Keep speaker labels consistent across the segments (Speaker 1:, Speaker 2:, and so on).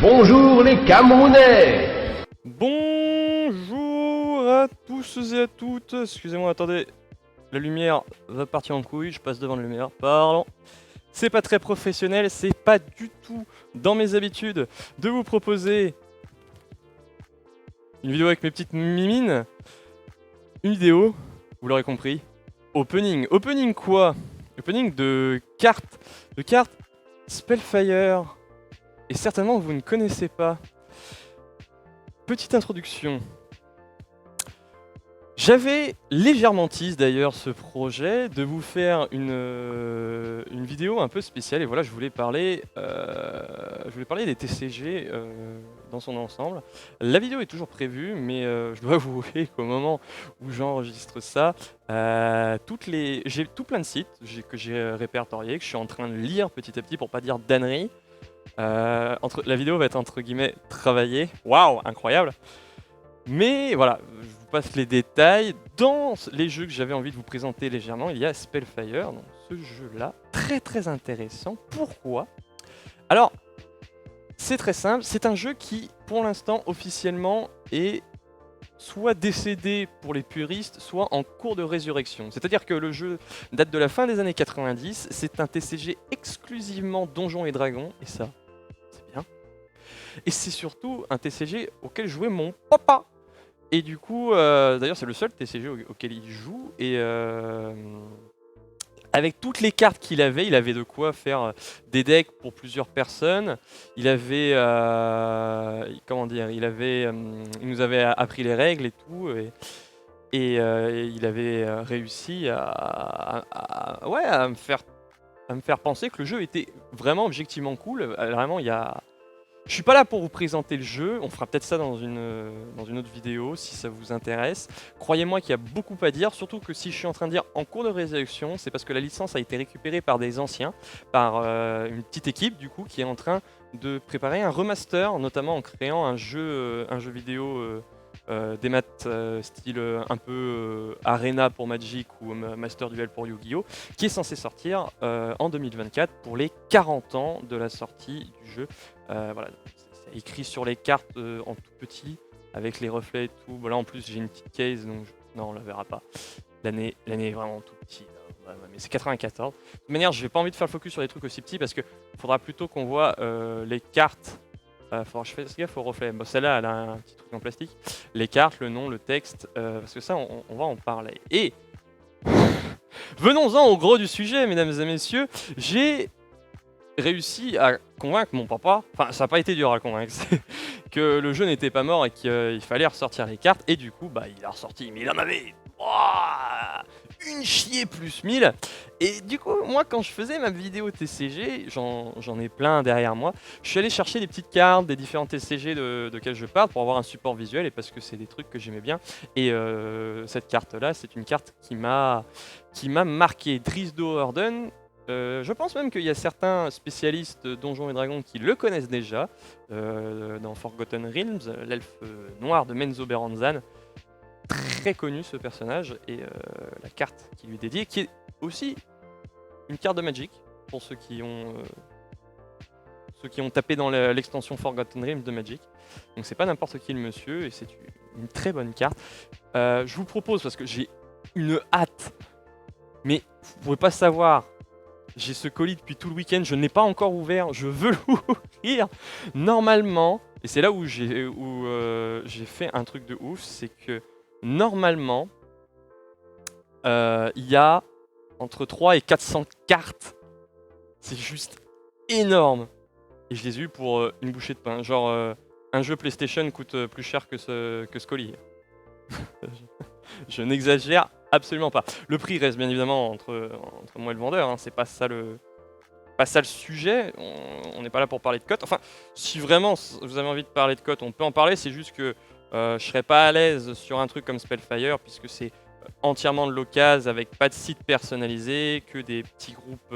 Speaker 1: Bonjour les Camerounais.
Speaker 2: Bonjour à tous et à toutes. Excusez-moi, attendez. La lumière va partir en couille, je passe devant la lumière. Pardon. C'est pas très professionnel, c'est pas du tout dans mes habitudes de vous proposer une vidéo avec mes petites mimines. Une vidéo, vous l'aurez compris, opening. Opening quoi? Opening de cartes. De cartes Spellfire. Et certainement vous ne connaissez pas. Petite introduction. J'avais légèrement tease d'ailleurs ce projet de vous faire une vidéo un peu spéciale et voilà je voulais parler des TCG dans son ensemble. La vidéo est toujours prévue mais je dois avouer qu'au moment où j'enregistre ça, j'ai tout plein de sites que j'ai répertoriés, que je suis en train de lire petit à petit pour pas dire d'ânerie. La vidéo va être entre guillemets travaillée. Waouh, incroyable! Mais voilà, je vous passe les détails. Dans les jeux que j'avais envie de vous présenter légèrement, il y a Spellfire, donc ce jeu-là, très très intéressant. Pourquoi? Alors, c'est très simple, c'est un jeu qui, pour l'instant, officiellement, est soit décédé pour les puristes, soit en cours de résurrection. C'est-à-dire que le jeu date de la fin des années 90, c'est un TCG exclusivement Donjons et Dragons, et ça, c'est bien. Et c'est surtout un TCG auquel jouait mon papa. Et du coup, d'ailleurs c'est le seul TCG auquel il joue, et avec toutes les cartes qu'il avait, il avait de quoi faire des decks pour plusieurs personnes. Il avait, comment dire, il nous avait appris les règles et tout, et il avait réussi ouais, à me faire penser que le jeu était vraiment objectivement cool. Vraiment, je suis pas là pour vous présenter le jeu, on fera peut-être ça dans une autre vidéo si ça vous intéresse. Croyez-moi qu'il y a beaucoup à dire, surtout que si je suis en train de dire en cours de résurrection, c'est parce que la licence a été récupérée par des anciens, par une petite équipe du coup qui est en train de préparer un remaster, notamment en créant un jeu vidéo des maths style un peu Arena pour Magic ou Master Duel pour Yu-Gi-Oh! Qui est censé sortir en 2024 pour les 40 ans de la sortie du jeu. Voilà, c'est écrit sur les cartes en tout petit, avec les reflets et tout. Bon, là en plus j'ai une petite case, donc non on la verra pas. L'année est vraiment tout petit, là. Ouais, mais c'est 94. De toute manière, j'ai pas envie de faire le focus sur des trucs aussi petits parce que faudra plutôt qu'on voit les cartes. Faudra que je fasse gaffe aux reflets. Bon, celle-là, elle a un petit truc en plastique. Les cartes, le nom, le texte, parce que ça, on va en parler. Et venons-en au gros du sujet, mesdames et messieurs. J'ai réussi à convaincre mon papa, enfin ça n'a pas été dur à convaincre, que le jeu n'était pas mort et qu'il fallait ressortir les cartes, et du coup bah il a ressorti, mais il en avait une chier plus 1000. Et du coup moi quand je faisais ma vidéo TCG, j'en ai plein derrière moi, je suis allé chercher des petites cartes des différents TCG de quels je parle pour avoir un support visuel et parce que c'est des trucs que j'aimais bien. Et cette carte là c'est une carte qui m'a marqué, Drizdo Orden. Je pense même qu'il y a certains spécialistes de Donjons et Dragons qui le connaissent déjà, dans Forgotten Realms, l'elfe noir de Menzo Beranzan. Très connu ce personnage, et la carte qui lui est dédiée, qui est aussi une carte de Magic, pour ceux qui ont tapé dans l'extension Forgotten Realms de Magic. Donc c'est pas n'importe qui le monsieur, et c'est une très bonne carte. Je vous propose, parce que j'ai une hâte, mais vous pouvez pas savoir. J'ai ce colis depuis tout le week-end, je ne l'ai pas encore ouvert, je veux l'ouvrir. Normalement, et c'est là où j'ai fait un truc de ouf, c'est que normalement, il y a entre 3 et 400 cartes. C'est juste énorme. Et je les ai eu pour une bouchée de pain. Genre, un jeu PlayStation coûte plus cher que ce colis. Je n'exagère absolument pas. Le prix reste bien évidemment entre moi et le vendeur, hein. C'est pas ça le sujet. On n'est pas là pour parler de cote. Enfin, si vraiment vous avez envie de parler de cote, on peut en parler. C'est juste que je serais pas à l'aise sur un truc comme Spellfire puisque c'est entièrement de l'occasion avec pas de site personnalisé, que des petits groupes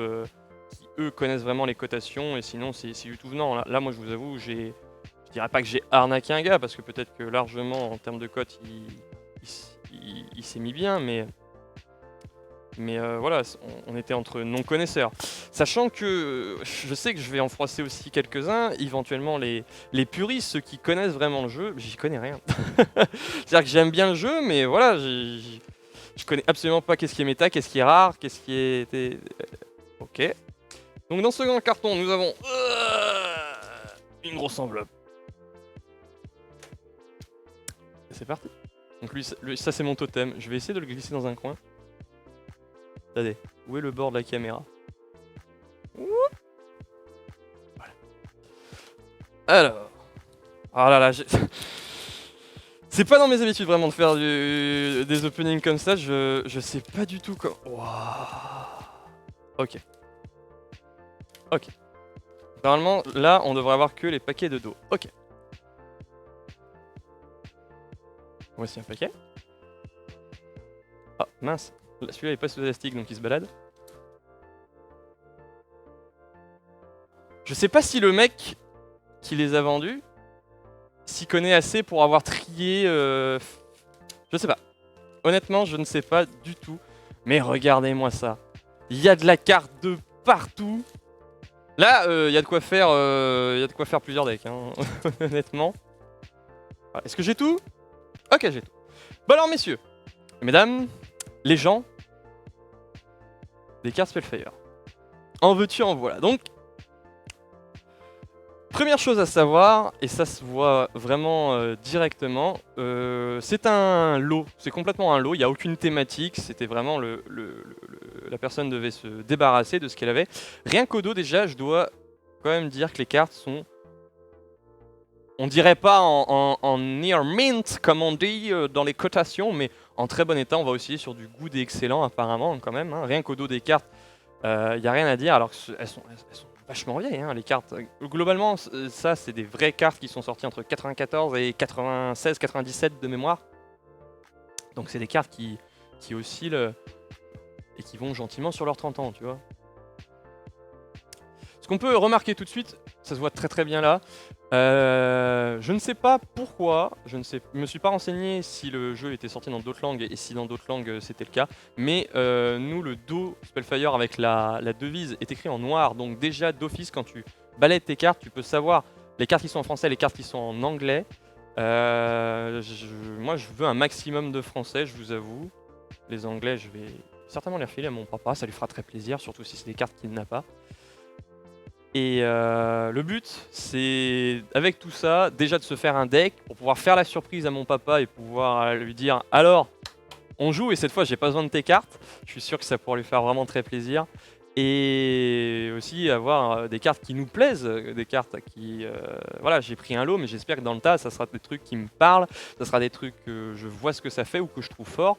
Speaker 2: qui eux connaissent vraiment les cotations, et sinon c'est du tout venant. Là, moi je vous avoue, je dirais pas que j'ai arnaqué un gars parce que peut-être que largement en termes de cote il s'est mis bien, mais Mais voilà, on était entre non-connaisseurs. Sachant que je sais que je vais en froisser aussi quelques-uns, éventuellement les puristes, ceux qui connaissent vraiment le jeu, j'y connais rien. C'est-à-dire que j'aime bien le jeu, mais voilà, je connais absolument pas qu'est-ce qui est méta, qu'est-ce qui est rare, qu'est-ce qui est... Ok. Donc dans ce grand carton, nous avons une grosse enveloppe. Et c'est parti. Donc lui, ça c'est mon totem. Je vais essayer de le glisser dans un coin. Attendez, où est le bord de la caméra? Voilà. Alors... Oh là là, c'est pas dans mes habitudes vraiment de faire des openings comme ça, je sais pas du tout quoi... Wow. Ok. Ok. Normalement, là, on devrait avoir que les paquets de dos. Ok. Voici un paquet. Ah, mince. Celui-là est pas sous élastique, donc il se balade. Je sais pas si le mec qui les a vendus s'y connaît assez pour avoir trié... Je sais pas. Honnêtement, je ne sais pas du tout. Mais regardez-moi ça. Il y a de la carte de partout. Là, il y a de quoi faire plusieurs decks, hein, honnêtement. Voilà. Est-ce que j'ai tout? Ok, j'ai tout. Bon alors, messieurs, mesdames, les gens, des cartes Spellfire. En veux-tu, en voilà. Donc, première chose à savoir, et ça se voit vraiment directement, c'est un lot, c'est complètement un lot, il n'y a aucune thématique, c'était vraiment la personne devait se débarrasser de ce qu'elle avait. Rien qu'au dos déjà, je dois quand même dire que les cartes sont, on dirait pas en near mint comme on dit dans les cotations, mais en très bon état. On va aussi sur du good et excellent apparemment quand même, hein. Rien qu'au dos des cartes, il n'y a rien à dire, alors qu'elles sont vachement vieilles, hein, les cartes. Globalement, ça, c'est des vraies cartes qui sont sorties entre 94 et 96, 97 de mémoire. Donc c'est des cartes qui oscillent et qui vont gentiment sur leurs 30 ans, tu vois. Ce qu'on peut remarquer tout de suite, ça se voit très très bien là. Je ne sais pas pourquoi, je ne me suis pas renseigné si le jeu était sorti dans d'autres langues et si dans d'autres langues c'était le cas, mais nous le dos Spellfire avec la devise est écrit en noir, donc déjà d'office quand tu balayes tes cartes, tu peux savoir les cartes qui sont en français, les cartes qui sont en anglais. Moi je veux un maximum de français, je vous avoue. Les anglais je vais certainement les refiler à mon papa, ça lui fera très plaisir, surtout si c'est des cartes qu'il n'a pas. Et le but, c'est avec tout ça, déjà de se faire un deck pour pouvoir faire la surprise à mon papa et pouvoir lui dire alors, on joue et cette fois j'ai pas besoin de tes cartes. Je suis sûr que ça pourra lui faire vraiment très plaisir. Et aussi avoir des cartes qui nous plaisent, des cartes qui... voilà, j'ai pris un lot, mais j'espère que dans le tas, ça sera des trucs qui me parlent, ça sera des trucs que je vois ce que ça fait ou que je trouve fort.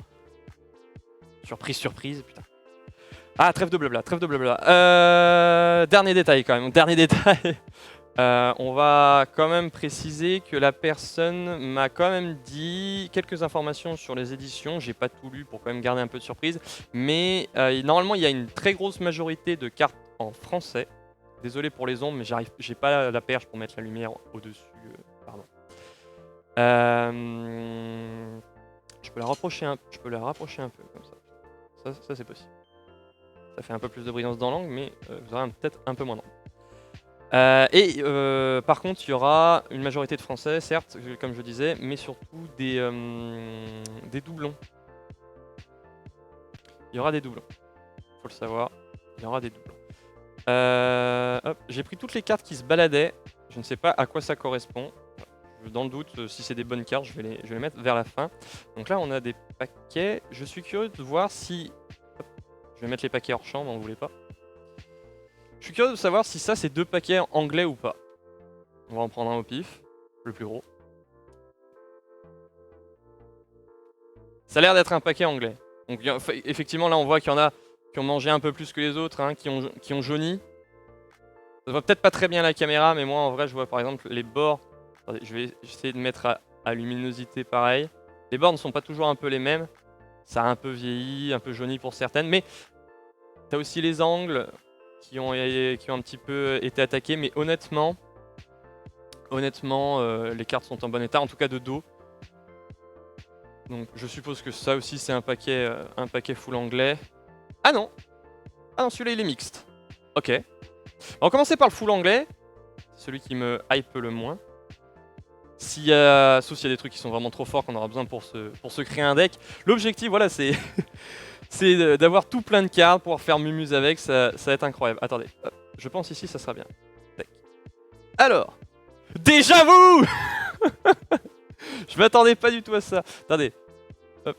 Speaker 2: Surprise, surprise, putain. Ah, trêve de blabla, trêve de blabla. Dernier détail quand même, dernier détail. On va quand même préciser que la personne m'a quand même dit quelques informations sur les éditions. J'ai pas tout lu pour quand même garder un peu de surprise. Mais normalement, il y a une très grosse majorité de cartes en français. Désolé pour les ombres, mais j'ai pas la perche pour mettre la lumière au-dessus. Pardon. Je peux la rapprocher un peu comme ça. Ça c'est possible. Ça fait un peu plus de brillance dans l'angle, mais vous aurez peut-être un peu moins d'angle. Par contre, il y aura une majorité de français, certes, comme je disais, mais surtout des doublons. Il y aura des doublons. Faut le savoir, il y aura des doublons. Hop, j'ai pris toutes les cartes qui se baladaient. Je ne sais pas à quoi ça correspond. Dans le doute, si c'est des bonnes cartes, je vais les mettre vers la fin. Donc là, on a des paquets. Je suis curieux de voir si... Je vais mettre les paquets hors champ, mais on ne voulait pas. Je suis curieux de savoir si ça c'est deux paquets anglais ou pas. On va en prendre un au pif, le plus gros. Ça a l'air d'être un paquet anglais. Donc effectivement là on voit qu'il y en a qui ont mangé un peu plus que les autres, hein, qui ont jauni. Ça se voit peut-être pas très bien à la caméra, mais moi en vrai je vois par exemple les bords. Attendez, je vais essayer de mettre à luminosité pareil. Les bords ne sont pas toujours un peu les mêmes. Ça a un peu vieilli, un peu jauni pour certaines, mais t'as aussi les angles qui ont un petit peu été attaqués, mais honnêtement, les cartes sont en bon état, en tout cas de dos. Donc je suppose que ça aussi c'est un paquet full anglais. Ah non. Ah non, celui-là il est mixte. Ok. On va commencer par le full anglais. Celui qui me hype le moins. Sauf s'il y a des trucs qui sont vraiment trop forts qu'on aura besoin pour se créer un deck. L'objectif, voilà, c'est c'est d'avoir tout plein de cartes, pouvoir faire mumuse avec, ça va être incroyable. Attendez, hop, je pense ici ça sera bien. Tac. Alors, déjà vous. Je m'attendais pas du tout à ça. Attendez, hop,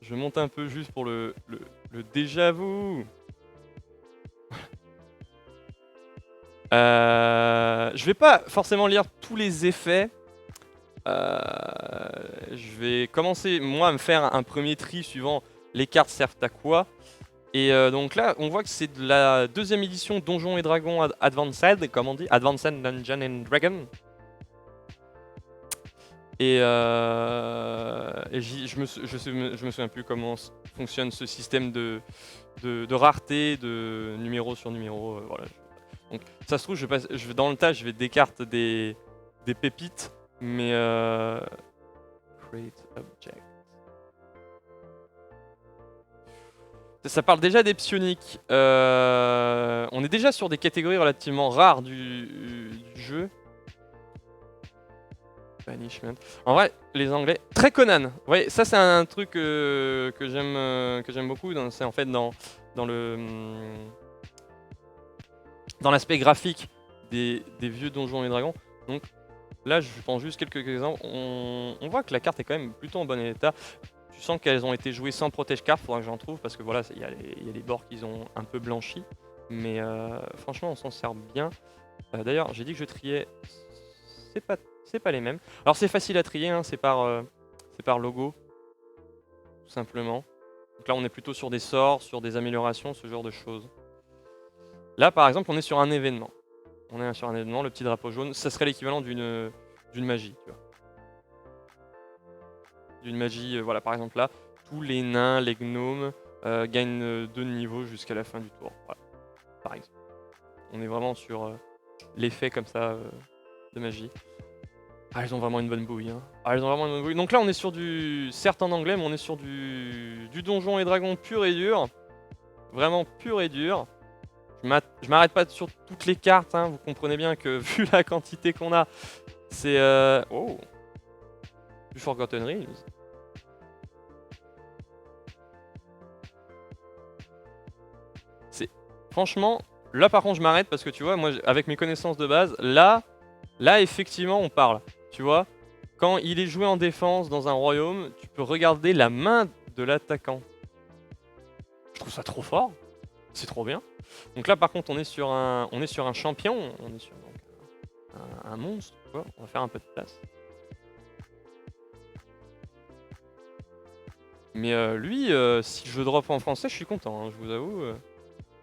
Speaker 2: je monte un peu juste pour le déjà vu. Je vais pas forcément lire tous les effets. Je vais commencer moi à me faire un premier tri suivant les cartes servent à quoi. Et donc là, on voit que c'est de la deuxième édition Donjons et Dragons Advanced, comme on dit, Advanced Dungeons and Dragons. Et je me souviens plus comment fonctionne ce système de rareté, de numéro sur numéro. Voilà. Donc ça se trouve, dans le tas, je vais des cartes des pépites, mais create object. Ça parle déjà des psioniques. On est déjà sur des catégories relativement rares du jeu. Banishment. En vrai, les Anglais, très Conan. Ouais, ça c'est un truc que j'aime beaucoup. C'est en fait dans l'aspect graphique des vieux Donjons et Dragons. Donc là, je prends juste quelques exemples. On voit que la carte est quand même plutôt en bon état. Tu sens qu'elles ont été jouées sans protège carte, faudra que j'en trouve parce que voilà, il y a les bords qui ont un peu blanchi. Mais franchement, on s'en sert bien. D'ailleurs, j'ai dit que je triais. C'est pas les mêmes. Alors c'est facile à trier, hein, c'est par logo, tout simplement. Donc là, on est plutôt sur des sorts, sur des améliorations, ce genre de choses. Là, par exemple, on est sur un événement. On est sur un événement, le petit drapeau jaune. Ça serait l'équivalent d'une magie, tu vois. D'une magie, voilà, par exemple là, tous les nains, les gnomes gagnent 2 niveaux jusqu'à la fin du tour. Voilà, par exemple. On est vraiment sur l'effet comme ça de magie. Ah, ils ont vraiment une bonne bouille. Hein. Ah, ils ont vraiment une bonne bouille. Donc là, on est sur certes en anglais, mais on est sur du Donjon et Dragon pur et dur. Vraiment pur et dur. Je m'arrête pas sur toutes les cartes, hein. Vous comprenez bien que vu la quantité qu'on a, c'est... Oh, du Forgotten Realms. Franchement, là par contre je m'arrête parce que tu vois, moi avec mes connaissances de base, là effectivement on parle. Tu vois, quand il est joué en défense dans un royaume, tu peux regarder la main de l'attaquant. Je trouve ça trop fort, c'est trop bien. Donc là par contre on est sur un champion, on est sur donc, un monstre, tu vois. On va faire un peu de place. Mais lui, si je drop en français, je suis content, hein, je vous avoue.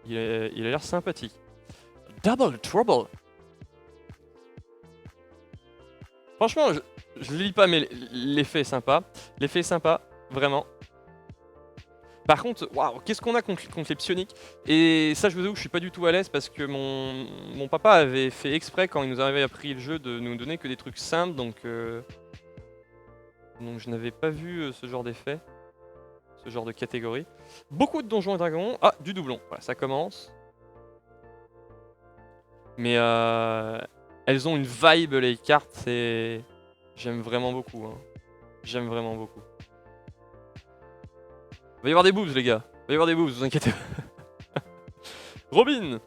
Speaker 2: Il a l'air sympathique. Double Trouble. Franchement, je le lis pas, mais l'effet est sympa. L'effet est sympa, vraiment. Par contre, waouh, qu'est-ce qu'on a contre les psioniques? Et ça, je vous avoue que je suis pas du tout à l'aise parce que mon papa avait fait exprès, quand il nous avait appris le jeu, de nous donner que des trucs simples. Donc je n'avais pas vu ce genre d'effet, ce genre de catégorie. Beaucoup de Donjons et Dragons. Ah, du doublon. Voilà, ça commence. Mais elles ont une vibe, les cartes, c'est... J'aime vraiment beaucoup. Hein. J'aime vraiment beaucoup. Il va y avoir des boobs, les gars. Il va y avoir des boobs, vous inquiétez pas. Robin.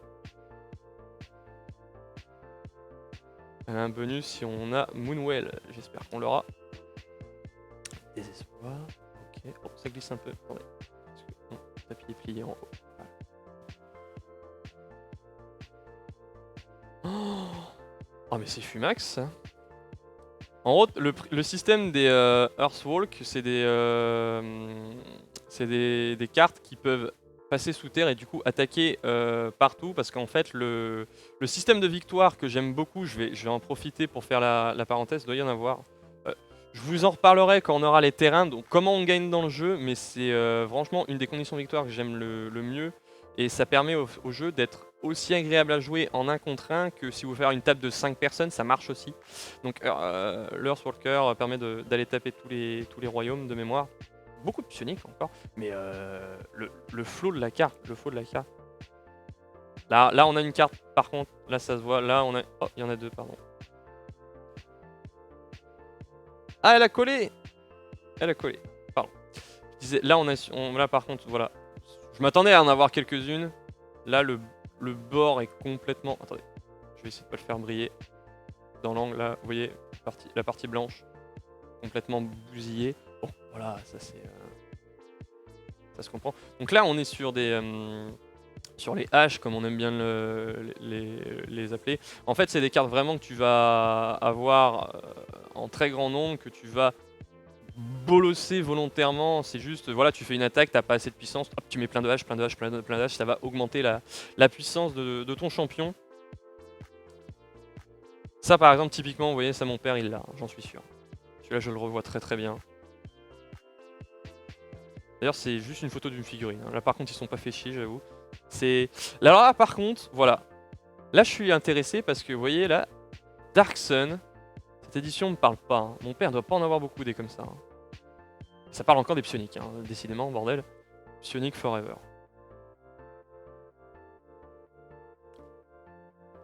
Speaker 2: Elle a un bonus si on a Moonwell. J'espère qu'on l'aura. Désespoir. Ok. Oh, ça glisse un peu. Attendez. Non, le tapis est plié en haut. Voilà. Oh mais c'est Fumax ça. En gros, le système des Earthwalk, c'est des cartes qui peuvent passer sous terre et du coup attaquer partout, parce qu'en fait le système de victoire que j'aime beaucoup, je vais en profiter pour faire la parenthèse, il doit y en avoir. Je vous en reparlerai quand on aura les terrains, donc comment on gagne dans le jeu, mais c'est franchement une des conditions de victoire que j'aime le mieux, et ça permet au jeu d'être aussi agréable à jouer en 1 contre 1 que si vous faites une table de 5 personnes, ça marche aussi. Donc l'Earthwalker permet d'aller taper tous les royaumes de mémoire. beaucoup de psioniques encore, mais le flow de la carte, Là, on a une carte, par contre, là ça se voit, là on a... Oh, il y en a deux, pardon. Ah, elle a collé! Elle a collé, pardon. Je disais, là, là par contre, voilà. Je m'attendais à en avoir quelques-unes. Là, le bord est complètement... Attendez, je vais essayer de pas le faire briller. Dans l'angle, là, vous voyez, la partie blanche, complètement bousillée. Bon, voilà, ça c'est... ça se comprend. Donc là, on est sur des... sur les haches, comme on aime bien les appeler. En fait, c'est des cartes vraiment que tu vas avoir en très grand nombre, que tu vas bolosser volontairement. C'est juste, voilà, tu fais une attaque, t'as pas assez de puissance, hop, tu mets plein de haches, ça va augmenter la puissance de ton champion. Ça, par exemple, typiquement, vous voyez, ça, mon père, il l'a, j'en suis sûr. Celui-là, je le revois très très bien. D'ailleurs, c'est juste une photo d'une figurine. Là, par contre, ils sont pas fait chier, j'avoue. Alors là, par contre, voilà. Là, je suis intéressé parce que, vous voyez, là, Dark Sun, cette édition me parle pas. Hein. Mon père ne doit pas en avoir beaucoup des comme ça. Hein. Ça parle encore des psioniques, hein, décidément, bordel. Psionique forever.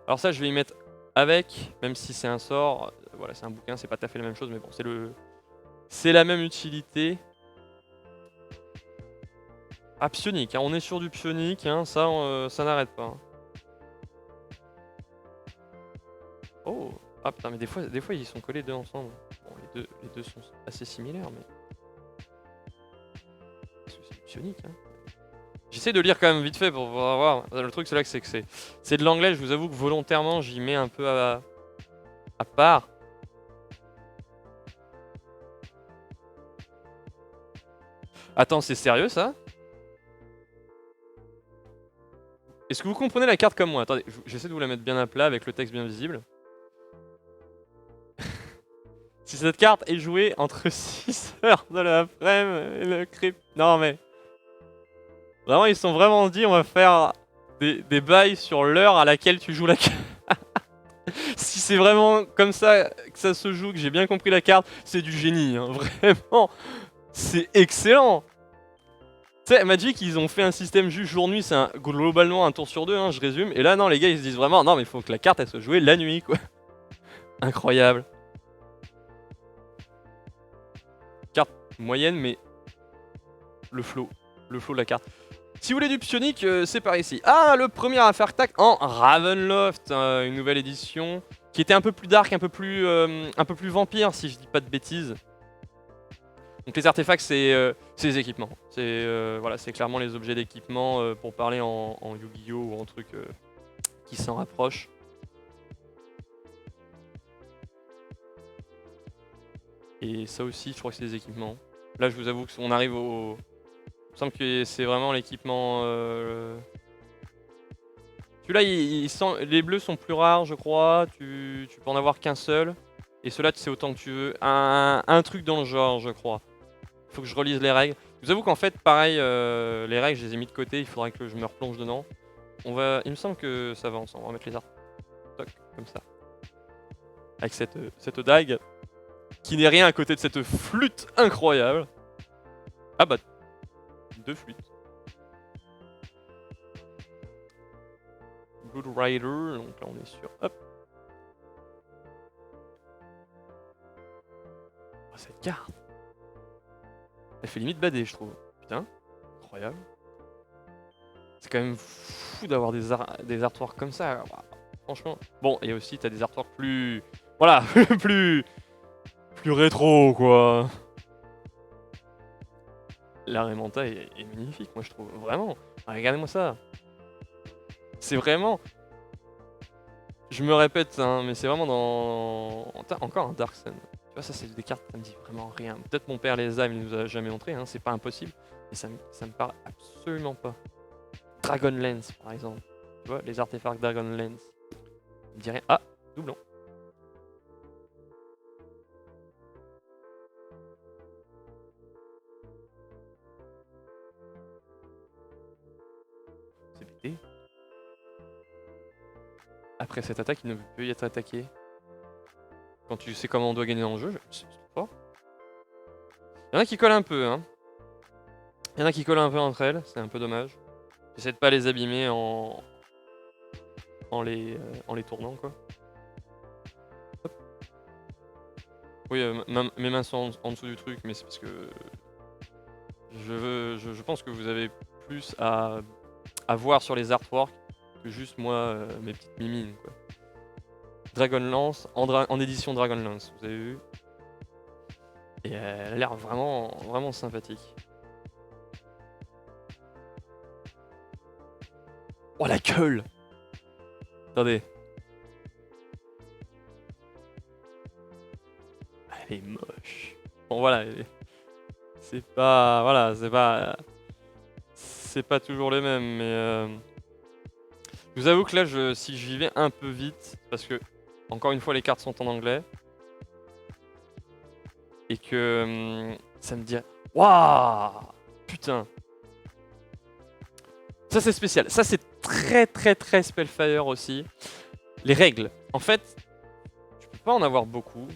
Speaker 2: Alors ça, je vais y mettre avec, même si c'est un sort. Voilà, c'est un bouquin, c'est pas tout à fait la même chose, mais bon, c'est la même utilité. Ah, psionique, hein, on est sur du psionique, hein, ça n'arrête pas. Hein. Oh, ah putain, mais des fois ils sont collés deux ensemble. Bon, les deux sont assez similaires, mais... C'est psionique, hein. J'essaie de lire quand même vite fait pour voir. Le truc, c'est là que c'est de l'anglais, je vous avoue que volontairement, j'y mets un peu à part. Attends, c'est sérieux, ça? Est-ce que vous comprenez la carte comme moi? Attendez, j'essaie de vous la mettre bien à plat avec le texte bien visible. Si cette carte est jouée entre 6h de l'après-midi et le crypt... Non mais... Vraiment, ils se sont vraiment dit, on va faire des bails sur l'heure à laquelle tu joues la carte. Si c'est vraiment comme ça que ça se joue, que j'ai bien compris la carte, c'est du génie, hein, vraiment. C'est excellent. Tu sais, Magic, ils ont fait un système juste jour-nuit, c'est globalement un tour sur deux, hein, je résume. Et là, non, les gars, ils se disent vraiment, non, mais il faut que la carte, elle soit jouée la nuit, quoi. Incroyable. Carte moyenne, mais le flow de la carte. Si vous voulez du psionique, c'est par ici. Ah, le premier à faire tac en Ravenloft, une nouvelle édition qui était un peu plus dark, un peu plus vampire, si je dis pas de bêtises. Donc les artefacts, c'est les équipements. Voilà, c'est clairement les objets d'équipement pour parler en Yu-Gi-Oh ou en truc qui s'en rapproche. Et ça aussi, je crois que c'est des équipements. Là, je vous avoue qu'on arrive au... Il me semble que c'est vraiment l'équipement... Celui-là, les bleus sont plus rares, je crois. Tu peux en avoir qu'un seul. Et ceux-là, c'est autant que tu veux. Un truc dans le genre, je crois. Faut que je relise les règles. Je vous avoue qu'en fait, pareil, les règles, je les ai mis de côté. Il faudrait que je me replonge dedans. Il me semble que ça va ensemble. On va mettre les arts. Toc, comme ça. Avec cette dague. Qui n'est rien à côté de cette flûte incroyable. Ah bah, 2 flûtes. Good Rider, donc là on est sur... Hop. Oh, cette carte. Elle fait limite badée, je trouve. Putain, incroyable. C'est quand même fou d'avoir des artworks comme ça. Wow. Franchement. Bon, et aussi t'as des artworks plus... Voilà, plus rétro, quoi. La Raimanta est magnifique, moi je trouve. Vraiment. Regardez-moi ça. C'est vraiment... Je me répète, hein, mais c'est vraiment dans... Encore un Dark Sun. Tu vois, ça c'est des cartes, ça me dit vraiment rien. Peut-être mon père les a, mais il nous a jamais montré, hein, c'est pas impossible. Mais ça me parle absolument pas. Dragon Lance, par exemple. Tu vois, les artefacts Dragon Lance. Il me dit rien. Ah, doublon. C'est pété. Après cette attaque, il ne peut plus y être attaqué. Quand tu sais comment on doit gagner dans le jeu, c'est fort. Il y en a qui collent un peu, hein. Il y en a qui collent un peu entre elles, c'est un peu dommage. J'essaie de pas les abîmer en les tournant, quoi. Hop. Oui, mes mains sont en dessous du truc, mais c'est parce que je pense que vous avez plus à voir sur les artworks que juste moi, mes petites mimines, quoi. Dragonlance, en édition Dragonlance, vous avez vu? Et elle a l'air vraiment, vraiment sympathique. Oh la gueule! Attendez. Elle est moche. Bon voilà, c'est pas... Voilà, c'est pas toujours les mêmes, mais... Je vous avoue que là, si j'y vais un peu vite, parce que, encore une fois, les cartes sont en anglais, et que ça me dit... Waouh! Putain! Ça c'est spécial. Ça c'est très très très Spellfire aussi. Les règles. En fait, tu peux pas en avoir beaucoup.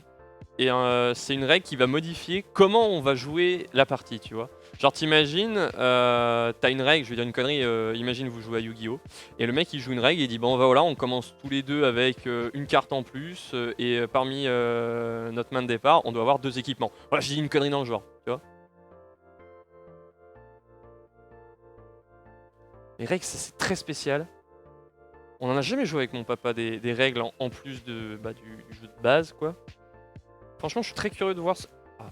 Speaker 2: Et c'est une règle qui va modifier comment on va jouer la partie, tu vois. Genre t'imagines, t'as une règle, je vais dire une connerie, imagine vous jouez à Yu-Gi-Oh! Et le mec il joue une règle et il dit bon voilà, on commence tous les deux avec une carte en plus, et parmi notre main de départ, on doit avoir 2 équipements. Voilà, j'ai dit une connerie dans le genre, tu vois. Les règles, c'est très spécial. On en a jamais joué avec mon papa des règles en plus du jeu de base, quoi. Franchement, je suis très curieux de voir ça. Ah.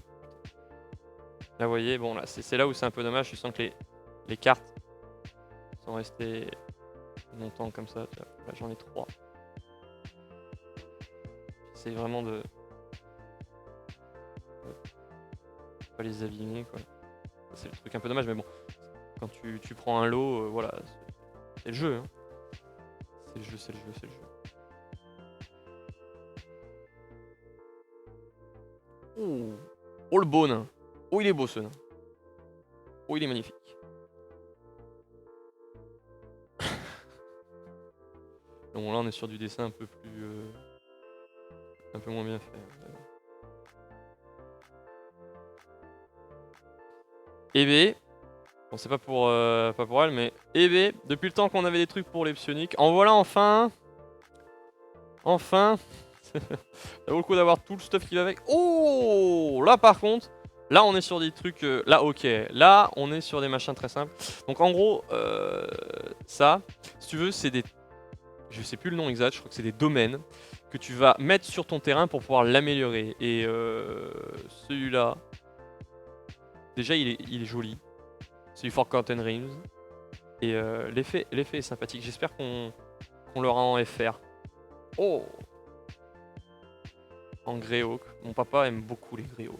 Speaker 2: Là, vous voyez, bon, là, c'est là où c'est un peu dommage. Je sens que les cartes sont restées longtemps comme ça. Là, j'en ai 3. C'est vraiment de... pas les abîmer, quoi. C'est le truc un peu dommage, mais bon. Quand tu prends un lot, voilà. C'est le jeu, hein. C'est le jeu, c'est le jeu, c'est le jeu. Oh, oh le beau nain. Oh il est beau ce nain. Oh il est magnifique. Bon là on est sur du dessin un peu plus... un peu moins bien fait. Ebe, bon c'est pas pour elle, mais Ebe, depuis le temps qu'on avait des trucs pour les psioniques, en voilà enfin. Enfin. Ça vaut le coup d'avoir tout le stuff qui va avec. Oh là par contre, là on est sur des trucs... là ok, là on est sur des machins très simples. Donc en gros, ça, si tu veux, c'est des... Je sais plus le nom exact, je crois que c'est des domaines que tu vas mettre sur ton terrain pour pouvoir l'améliorer. Et celui-là, déjà il est joli. C'est du Forgotten Realms. Et l'effet est sympathique. J'espère qu'on l'aura en FR. Oh! En Greyhawk. Mon papa aime beaucoup les Greyhawk.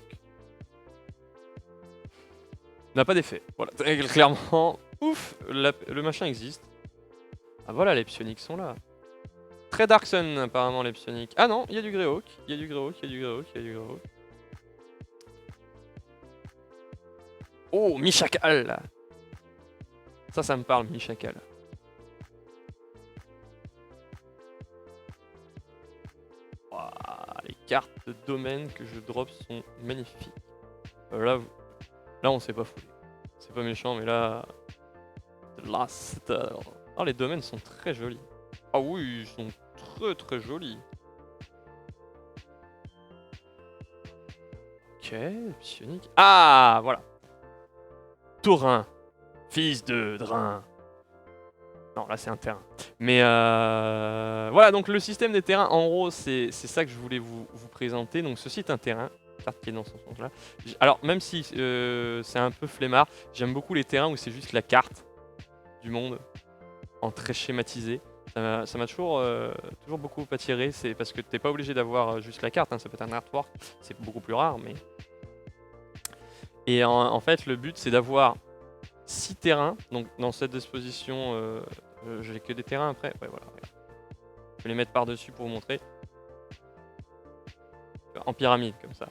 Speaker 2: N'a pas d'effet. Voilà, clairement. Ouf! Le machin existe. Ah voilà, les psioniques sont là. Très Dark Sun apparemment les psioniques. Ah non, il y a du Greyhawk. Il y a du Greyhawk, il y a du Greyhawk, il y a du Greyhawk. Oh, Michakal! Ça me parle, Michakal. Wow, les cartes de domaine que je drop sont magnifiques. Là on s'est pas foulé. C'est pas méchant, mais là... Oh, les domaines sont très jolis. Ah oui, ils sont très très jolis. Ok, psionique. Ah, voilà. Taurin, fils de Drain. Non, là c'est un terrain. Mais voilà, donc le système des terrains, en gros, c'est ça que je voulais vous présenter. Donc ceci est un terrain, carte qui est dans ce sens-là. Alors, même si c'est un peu flemmard, j'aime beaucoup les terrains où c'est juste la carte du monde, en très schématisé. Ça m'a toujours beaucoup attiré. C'est parce que t'es pas obligé d'avoir juste la carte, hein, ça peut être un artwork, c'est beaucoup plus rare, mais... Et en fait, le but, c'est d'avoir 6 terrains. Donc, dans cette disposition, j'ai que des terrains après. Ouais, voilà. Regarde. Je vais les mettre par-dessus pour vous montrer. En pyramide, comme ça.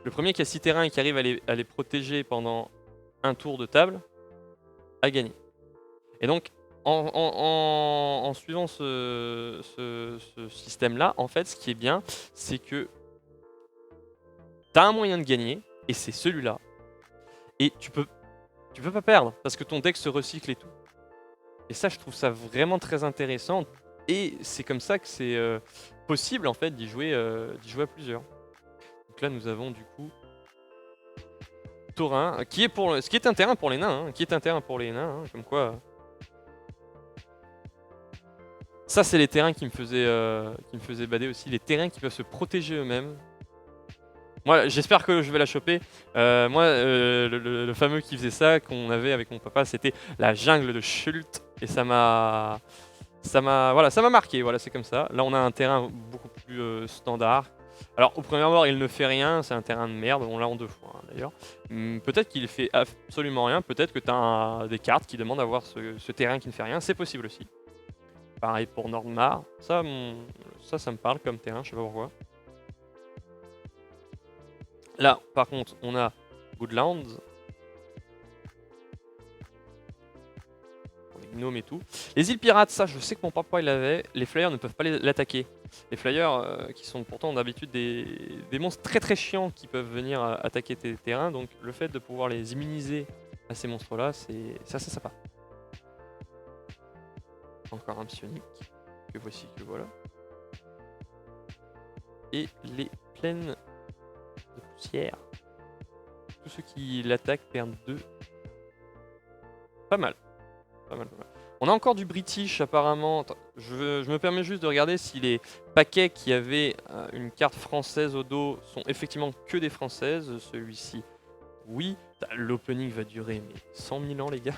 Speaker 2: Le premier qui a 6 terrains et qui arrive à les protéger pendant un tour de table, a gagné. Et donc, en suivant ce système-là, en fait, ce qui est bien, c'est que tu as un moyen de gagner, et c'est celui-là. Et tu peux tu peux pas perdre parce que ton deck se recycle et tout. Et ça, je trouve ça vraiment très intéressant. Et c'est comme ça que c'est possible en fait d'y jouer à plusieurs. Donc là, nous avons du coup Taurin, ce qui est un terrain pour les nains, comme quoi. Ça, c'est les terrains qui me faisaient bader aussi, les terrains qui peuvent se protéger eux-mêmes. Moi, j'espère que je vais la choper. Moi, le fameux qui faisait ça, qu'on avait avec mon papa, c'était la jungle de Schult, et voilà, ça m'a marqué. Voilà, c'est comme ça. Là, on a un terrain beaucoup plus standard. Alors, au premier abord, il ne fait rien, c'est un terrain de merde, on l'a en 2 fois d'ailleurs. Peut-être qu'il fait absolument rien, peut-être que tu as des cartes qui demandent d'avoir ce terrain qui ne fait rien, c'est possible aussi. Pareil pour Nordmar, ça me parle comme terrain, je sais pas pourquoi. Là, par contre, on a Woodlands. Pour les gnomes et tout. Les îles pirates, ça, je sais que mon papa il avait. Les flyers ne peuvent pas l'attaquer. Les flyers, qui sont pourtant d'habitude des monstres très très chiants qui peuvent venir attaquer tes terrains. Donc le fait de pouvoir les immuniser à ces monstres-là, c'est assez sympa. Encore un psionique. Que voici, que voilà. Et les plaines de poussière. Tous ceux qui l'attaquent perdent 2. Pas mal. Pas mal, pas mal. On a encore du British apparemment. Attends, je me permets juste de regarder si les paquets qui avaient une carte française au dos sont effectivement que des françaises. Celui-ci, oui. L'opening va durer mais 100 000 ans les gars.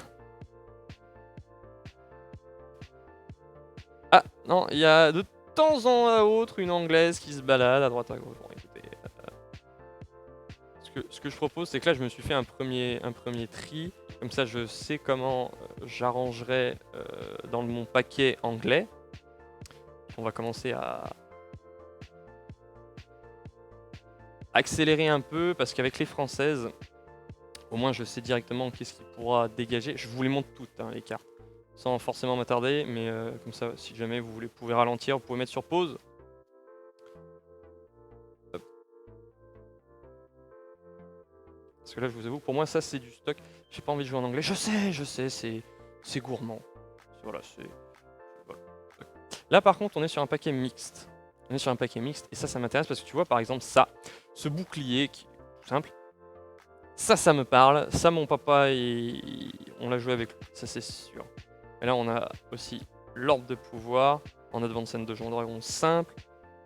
Speaker 2: Ah non, il y a de temps en autre une anglaise qui se balade à droite à gauche. Bon, écoutez, ce que je propose, c'est que là je me suis fait un premier tri. Comme ça je sais comment j'arrangerai dans mon paquet anglais. On va commencer à accélérer un peu parce qu'avec les françaises, au moins je sais directement qu'est-ce qui pourra dégager. Je vous les montre toutes hein, les cartes, sans forcément m'attarder, mais comme ça si jamais vous pouvez ralentir, vous pouvez mettre sur pause. Hop. Parce que là je vous avoue, pour moi ça c'est du stock. J'ai pas envie de jouer en anglais. Je sais, c'est gourmand. Voilà, voilà. Là par contre on est sur un paquet mixte. Et ça m'intéresse parce que tu vois par exemple ça, ce bouclier qui est tout simple. Ça me parle. Ça mon papa, on l'a joué avec lui, ça c'est sûr. Et là on a aussi l'orbe de pouvoir en Advanced Dungeons Dragon simple.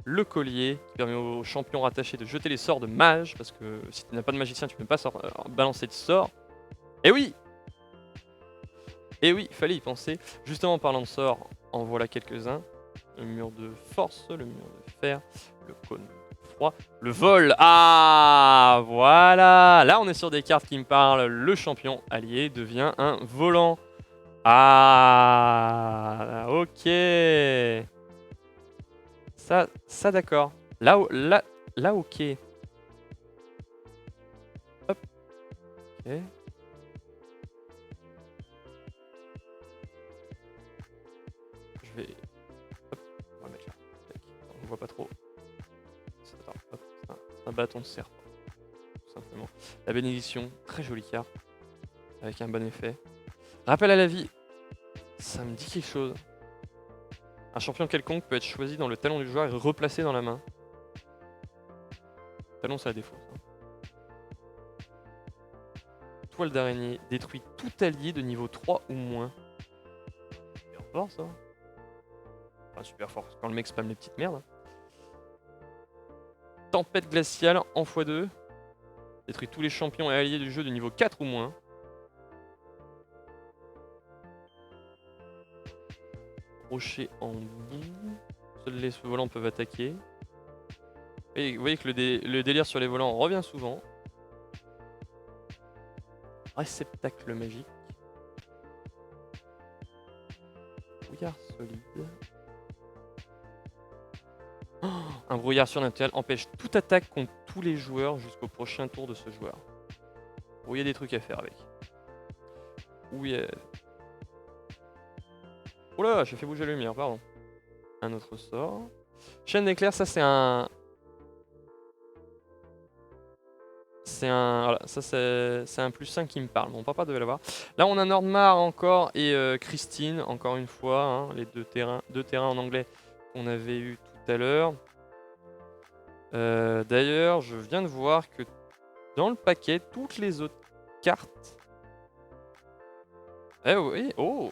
Speaker 2: Le collier qui permet aux champions rattachés de jeter les sorts de mage. Parce que si tu n'as pas de magicien tu ne peux pas balancer de sorts. Et oui, il fallait y penser. Justement, en parlant de sorts, en voilà quelques-uns. Le mur de force, le mur de fer, le cône de froid, le vol. Ah, voilà. Là, on est sur des cartes qui me parlent. Le champion allié devient un volant. Ah, ok. Ça d'accord. Là, ok. Hop. Ok. Je vais... Hop, on va mettre là. On voit pas trop. C'est un bâton de serpent. Tout simplement. La bénédiction, très jolie carte. Avec un bon effet. Rappel à la vie. Ça me dit quelque chose. Un champion quelconque peut être choisi dans le talon du joueur et replacé dans la main. Talon, ça a défaut. Toile d'araignée détruit tout allié de niveau 3 ou moins. Super fort ça. Enfin, super fort quand le mec spamme les petites merdes. Tempête glaciale en x2. Détruit tous les champions et alliés du jeu de niveau 4 ou moins. Rocher en boue. Seuls les volants peuvent attaquer. Et vous voyez que le délire sur les volants revient souvent. Réceptacle magique. Brouillard solide. Oh, un brouillard surnaturel empêche toute attaque contre tous les joueurs jusqu'au prochain tour de ce joueur. Bon, il y a des trucs à faire avec. Oui. Oh là, j'ai fait bouger la lumière, pardon. Un autre sort. Chaîne d'éclair, ça c'est un... C'est un, voilà, ça c'est un +5 qui me parle. Mon papa devait l'avoir. Là, on a Nordmar encore et Christine, encore une fois, hein, les deux terrains en anglais qu'on avait eu tout à l'heure. D'ailleurs, je viens de voir que dans le paquet, toutes les autres cartes. Eh oui, oh!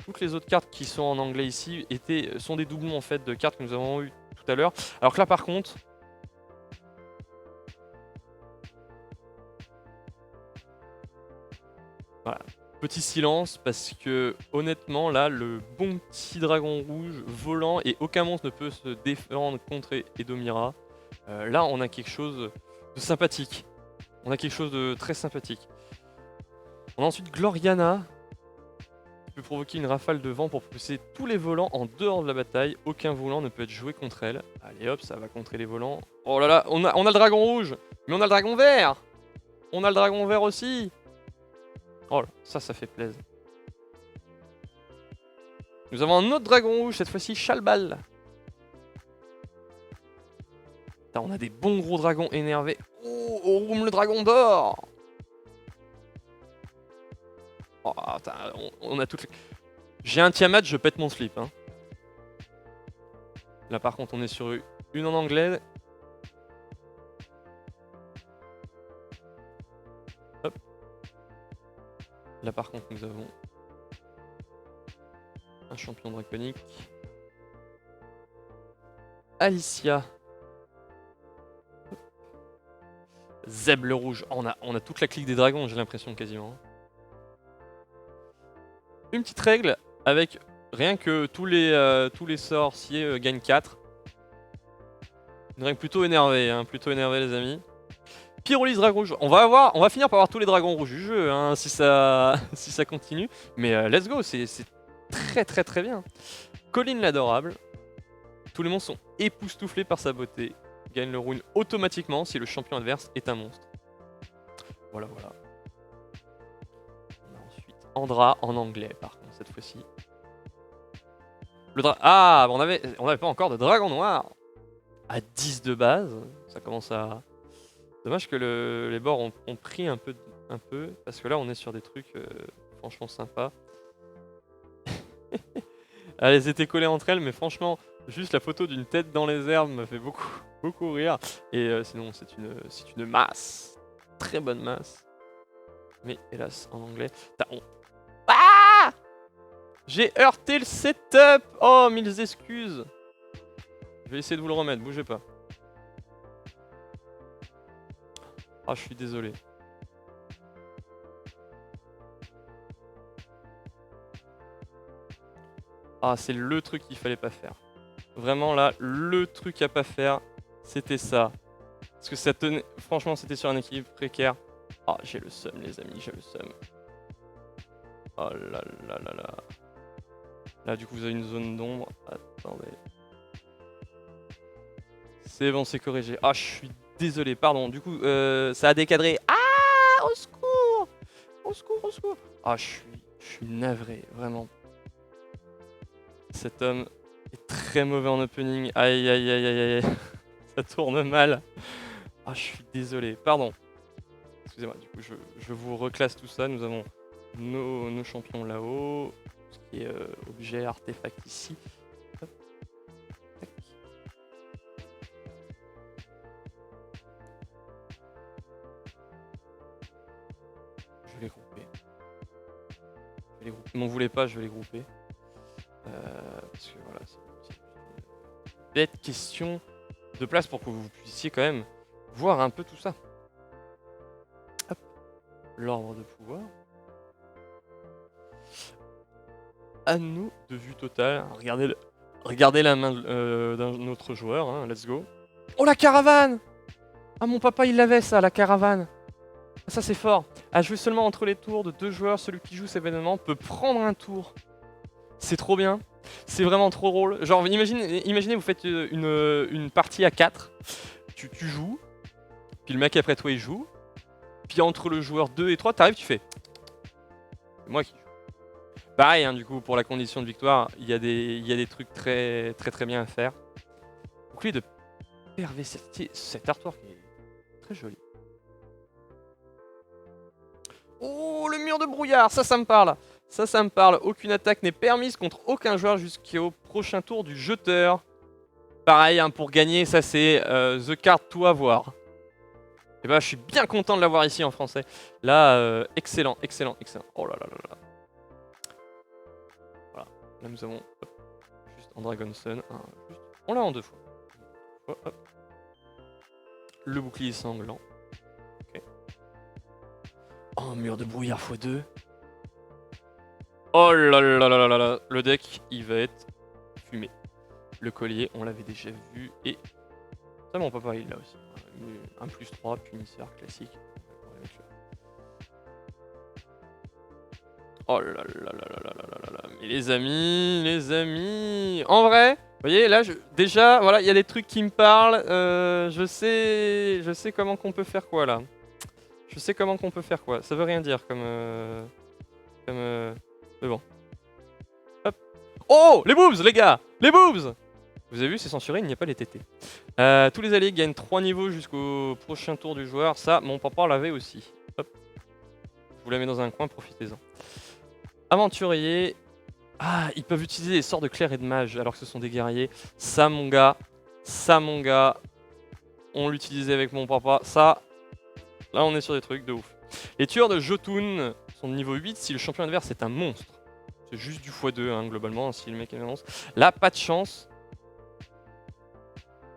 Speaker 2: Toutes les autres cartes qui sont en anglais ici sont des doublons en fait de cartes que nous avons eu tout à l'heure. Alors que là, par contre. Voilà. Petit silence parce que honnêtement là le bon petit dragon rouge volant et aucun monstre ne peut se défendre contre Edomira. Là on a quelque chose de sympathique. On a quelque chose de très sympathique. On a ensuite Gloriana qui peut provoquer une rafale de vent pour pousser tous les volants en dehors de la bataille. Aucun volant ne peut être joué contre elle. Allez hop, ça va contrer les volants. Oh là là, on a le dragon rouge, mais on a le dragon vert. On a le dragon vert aussi. Oh là, ça fait plaisir. Nous avons un autre dragon rouge, cette fois-ci Chalbal. Putain, on a des bons gros dragons énervés. Oh, Orum le dragon d'or. Oh, putain, on a toutes les... J'ai un Tiamat, je pète mon slip. Hein. Là par contre on est sur une en anglais. Hop. Là par contre nous avons un champion draconique. Alicia. Zeb le rouge. Oh, on a toute la clique des dragons, j'ai l'impression quasiment. Une petite règle avec rien que tous les sorciers gagnent 4. Une règle plutôt énervée, hein, les amis. Pyrolyse dragon rouge. On va finir par avoir tous les dragons rouges du jeu hein, si ça continue. Mais let's go, c'est très bien. Colline l'adorable. Tous les monstres sont époustouflés par sa beauté. Gagne le rune automatiquement si le champion adverse est un monstre. Voilà. On a ensuite Andra en anglais par contre cette fois-ci. Ah, on avait pas encore de dragon noir. À 10 de base, ça commence à... Dommage que les bords ont pris un peu, parce que là on est sur des trucs franchement sympas. Elles étaient collées entre elles, mais franchement, juste la photo d'une tête dans les herbes me fait beaucoup rire. Et sinon, c'est une masse. Très bonne masse. Mais hélas, en anglais. Ah! J'ai heurté le setup! Oh, mille excuses! Je vais essayer de vous le remettre, bougez pas. Ah, je suis désolé. Ah, c'est le truc qu'il fallait pas faire. Vraiment là, le truc à pas faire, c'était ça. Parce que ça tenait... Franchement, c'était sur un équilibre précaire. Ah, j'ai le seum, les amis, j'ai le seum. Oh là là là là. Là, du coup, vous avez une zone d'ombre. Attendez. C'est bon, c'est corrigé. Ah, je suis désolé, pardon. Du coup, ça a décadré. Ah, au secours! Au secours, au secours! Ah, je suis navré, vraiment. Cet homme est très mauvais en opening. Aïe, aïe, aïe, aïe, aïe. Ça tourne mal. Ah, je suis désolé. Pardon. Excusez-moi, du coup, je vous reclasse tout ça. Nous avons nos champions là-haut. Ce qui est objet, artefact ici. Hop. Tac. Je vais les grouper. M'en voulez pas, je vais les grouper. Parce que voilà, c'est une bête question de place pour que vous puissiez quand même voir un peu tout ça. Hop, l'ordre de pouvoir. Anneau de vue totale. Regardez la main d'un autre joueur, hein. Let's go. Oh, la caravane! Ah, mon papa il l'avait ça, la caravane. Ça c'est fort. À jouer seulement entre les tours de 2 joueurs, celui qui joue cet événement peut prendre un tour. C'est trop bien. C'est vraiment trop drôle. Genre, imaginez vous faites une partie à 4. Tu joues. Puis le mec après toi il joue. Puis entre le joueur 2 et 3, t'arrives, tu fais. C'est moi qui joue. Pareil, hein, du coup, pour la condition de victoire, il y a des trucs très bien à faire. Bouclier de Perversité, cet artwork est très joli. Oh, le mur de brouillard, ça me parle. Ça me parle. Aucune attaque n'est permise contre aucun joueur jusqu'au prochain tour du jeteur. Pareil, hein, pour gagner, ça c'est The Card to avoir. Et bah, je suis bien content de l'avoir ici en français. Là, excellent, excellent, excellent. Oh là là là là. Voilà, là nous avons hop, juste en Dragon Sun. On l'a en 2 fois. Hop. Le bouclier sanglant. Ok. Oh, mur de brouillard x2. Oh là là là là là. Le deck, il va être fumé. Le collier, on l'avait déjà vu. Et ça, mon papa, il l'a aussi. 1+3, punisseur classique. Oh là là là là là là là. Mais les amis. En vrai, vous voyez, là, déjà, voilà, il y a des trucs qui me parlent. Je sais comment qu'on peut faire quoi, là. Je sais comment qu'on peut faire quoi. Ça veut rien dire comme... Mais bon. Hop. Oh, les boobs, les gars. Les boobs. Vous avez vu, c'est censuré, il n'y a pas les tétés. Tous les alliés gagnent 3 niveaux jusqu'au prochain tour du joueur. Ça, mon papa l'avait aussi. Hop. Je vous la mets dans un coin, profitez-en. Aventurier. Ah, ils peuvent utiliser les sorts de clerc et de mage alors que ce sont des guerriers. Ça, mon gars. On l'utilisait avec mon papa. Ça, là, on est sur des trucs de ouf. Les tueurs de Jotun sont de niveau 8 si le champion adverse est un monstre. C'est juste du x2, hein, globalement, si le mec est un monstre. Là, pas de chance.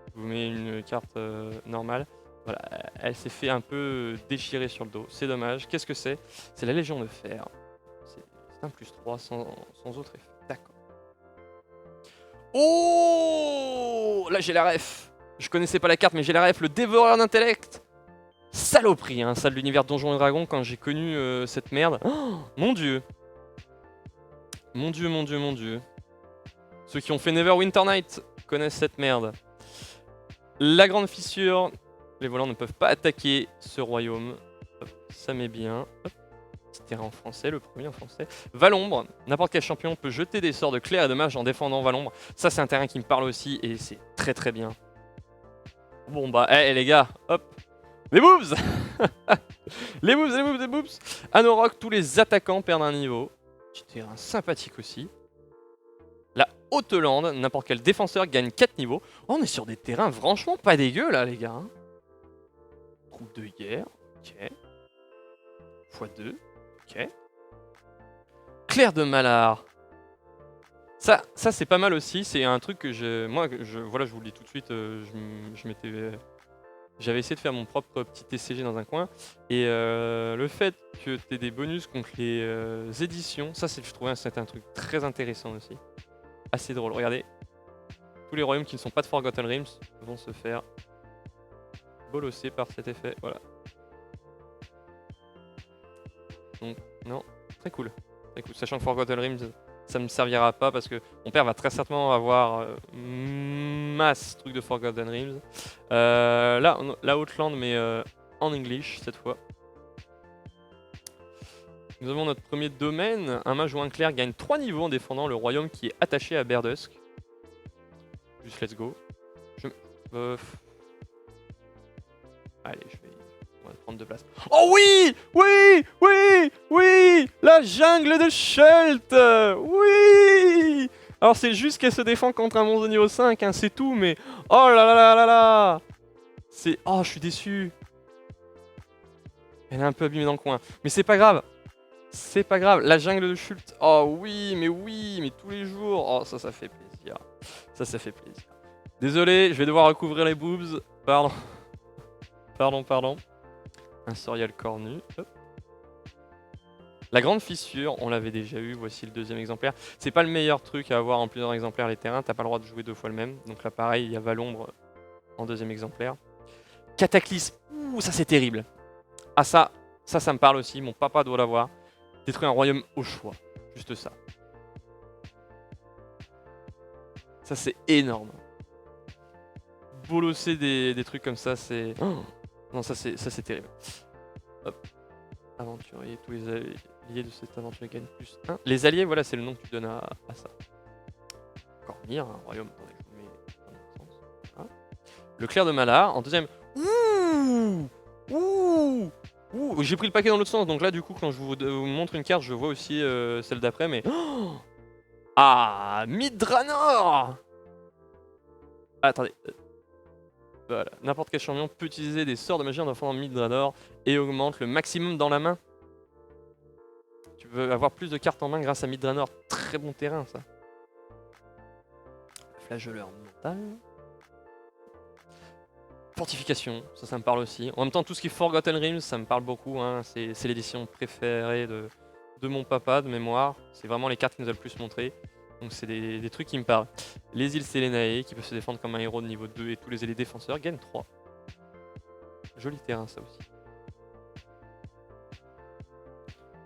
Speaker 2: Je vous mets une carte normale. Voilà, elle s'est fait un peu déchirer sur le dos. C'est dommage. Qu'est-ce que c'est? C'est la Légion de Fer. C'est un +3 sans autre effet. D'accord. Oh, là, j'ai la ref. Je connaissais pas la carte, mais j'ai la ref. Le dévoreur d'intellect. Saloperie, hein, ça de l'univers Donjons et Dragons quand j'ai connu cette merde. Oh, mon dieu. Mon dieu. Ceux qui ont fait Neverwinter Night connaissent cette merde. La grande fissure. Les volants ne peuvent pas attaquer ce royaume. Hop, ça met bien. Hop. Petit terrain en français, le premier en français. Valombre. N'importe quel champion peut jeter des sorts de clerc et de mage en défendant Valombre. Ça, c'est un terrain qui me parle aussi et c'est très très bien. Bon bah, les gars, hop. Les boobs. Les boobs. Anorok, tous les attaquants perdent un niveau. Petit terrain sympathique aussi. La Haute-Lande, n'importe quel défenseur gagne 4 niveaux. Oh, on est sur des terrains franchement pas dégueux là, les gars. Hein. Troupe de guerre, ok. x2, ok. Clair de Malar. Ça c'est pas mal aussi. C'est un truc que voilà, je vous le dis tout de suite. J'avais essayé de faire mon propre petit TCG dans un coin. Et le fait que tu aies des bonus contre les éditions, je trouvais que c'était un truc très intéressant aussi. Assez drôle. Regardez. Tous les royaumes qui ne sont pas de Forgotten Realms vont se faire bolosser par cet effet. Voilà. Donc, non. Très cool. Très cool. Sachant que Forgotten Realms, ça me servira pas parce que mon père va très certainement avoir masse trucs de Forgotten Realms. Là, la Outland, mais en English cette fois. Nous avons notre premier domaine. Un mage ou un clerc gagne 3 niveaux en défendant le royaume qui est attaché à Berdusk. Juste let's go. Allez, on va prendre 2 places. Oh oui! Oui! La jungle de Shult! Oui! Alors c'est juste qu'elle se défend contre un monstre de niveau 5, hein, c'est tout, mais... Oh là là là là là! C'est... Oh, je suis déçu. Elle est un peu abîmée dans le coin. Mais c'est pas grave. C'est pas grave. La jungle de Shult. Oh oui, mais tous les jours. Oh, ça fait plaisir. Ça fait plaisir. Désolé, je vais devoir recouvrir les boobs. Pardon. Pardon. Un Sorial cornu. Hop. La grande fissure, on l'avait déjà eu, voici le deuxième exemplaire. C'est pas le meilleur truc à avoir en plusieurs exemplaires les terrains, t'as pas le droit de jouer 2 fois le même. Donc là pareil, il y a Valombre en deuxième exemplaire. Cataclysme, ouh ça c'est terrible. Ah ça me parle aussi, mon papa doit l'avoir. Détruire un royaume au choix, juste ça. Ça c'est énorme. Bolosser des trucs comme ça, c'est... Oh non, ça c'est terrible. Hop. Aventurier, tous les alliés de cet aventurier gagnent +1. Les alliés, voilà, c'est le nom que tu donnes à ça. Cornir, un royaume, attendez, je vous mets dans le sens. Hein. Le clair de Malar. En deuxième, ouh, j'ai pris le paquet dans l'autre sens, donc là du coup quand je vous montre une carte, je vois aussi celle d'après, mais... Oh ah, Mydranor. Attendez. Voilà, n'importe quel champion peut utiliser des sorts de magie en offrant Mydranor et augmente le maximum dans la main. Tu veux avoir plus de cartes en main grâce à Mydranor, très bon terrain ça. Flageoleur mental. Fortification, ça me parle aussi. En même temps, tout ce qui est Forgotten Realms, ça me parle beaucoup. Hein. C'est l'édition préférée de mon papa, de mémoire. C'est vraiment les cartes qui nous a le plus montré. Donc c'est des trucs qui me parlent. Les îles Selenae, qui peuvent se défendre comme un héros de niveau 2 et tous les alliés défenseurs, gagnent 3. Joli terrain ça aussi.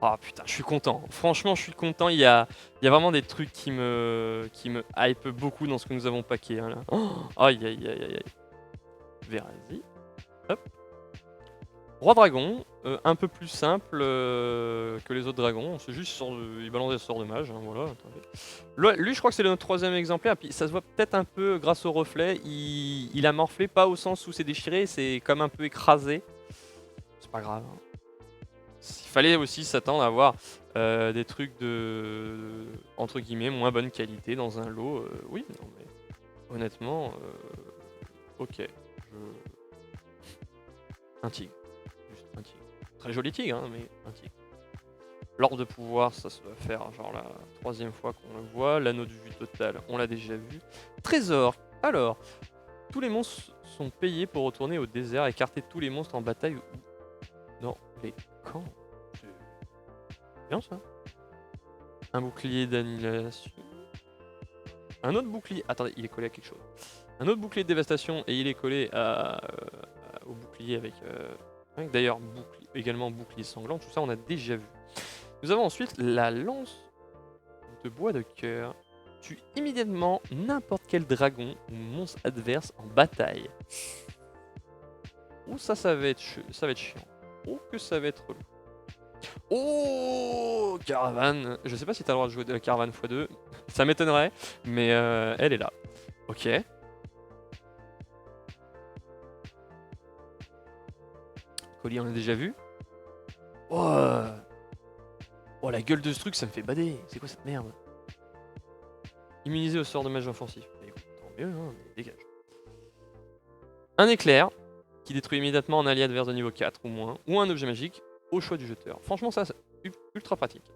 Speaker 2: Oh putain, je suis content. Franchement, je suis content. Il y a vraiment des trucs qui me hype beaucoup dans ce que nous avons paqué. Hein, là. Oh, aïe aïe aïe aïe aïe. Vérasi. Hop. Roi dragon, un peu plus simple que les autres dragons. C'est juste il balance des sorts de mage. Hein, voilà. Lui, je crois que c'est notre 3e exemplaire. Puis ça se voit peut-être un peu grâce au reflet. Il a morflé, pas au sens où c'est déchiré, c'est comme un peu écrasé. C'est pas grave. Hein. Il fallait aussi s'attendre à avoir des trucs de entre guillemets moins bonne qualité dans un lot. Oui, non mais honnêtement, ok. Un tigre. Juste un tigre. Très joli tigre, hein, mais un tigre. L'ordre de pouvoir, ça doit faire genre la 3e fois qu'on le voit. L'anneau de vue total, on l'a déjà vu. Trésor. Alors, tous les monstres sont payés pour retourner au désert, écarter tous les monstres en bataille ou dans les camps. C'est bien ça. Un bouclier d'annihilation. Un autre bouclier. Attendez, il est collé à quelque chose. Un autre bouclier de dévastation et il est collé au bouclier avec d'ailleurs également bouclier sanglant. Tout ça on a déjà vu. Nous avons ensuite la lance de bois de cœur. Tue immédiatement n'importe quel dragon ou monstre adverse en bataille. Oh ça va être chiant. Oh que ça va être relou. Oh caravane. Je sais pas si t'as le droit de jouer de la caravane x2. Ça m'étonnerait, mais elle est là. Ok. Collier, on a déjà vu. Oh, oh la gueule de ce truc, ça me fait bader. C'est quoi cette merde? Immunisé au sort de mage offensif. Bah, écoute, tant mieux, hein, mais dégage. Un éclair qui détruit immédiatement un allié adverse de niveau 4 ou moins, ou un objet magique au choix du jeteur. Franchement, ça, c'est ultra pratique.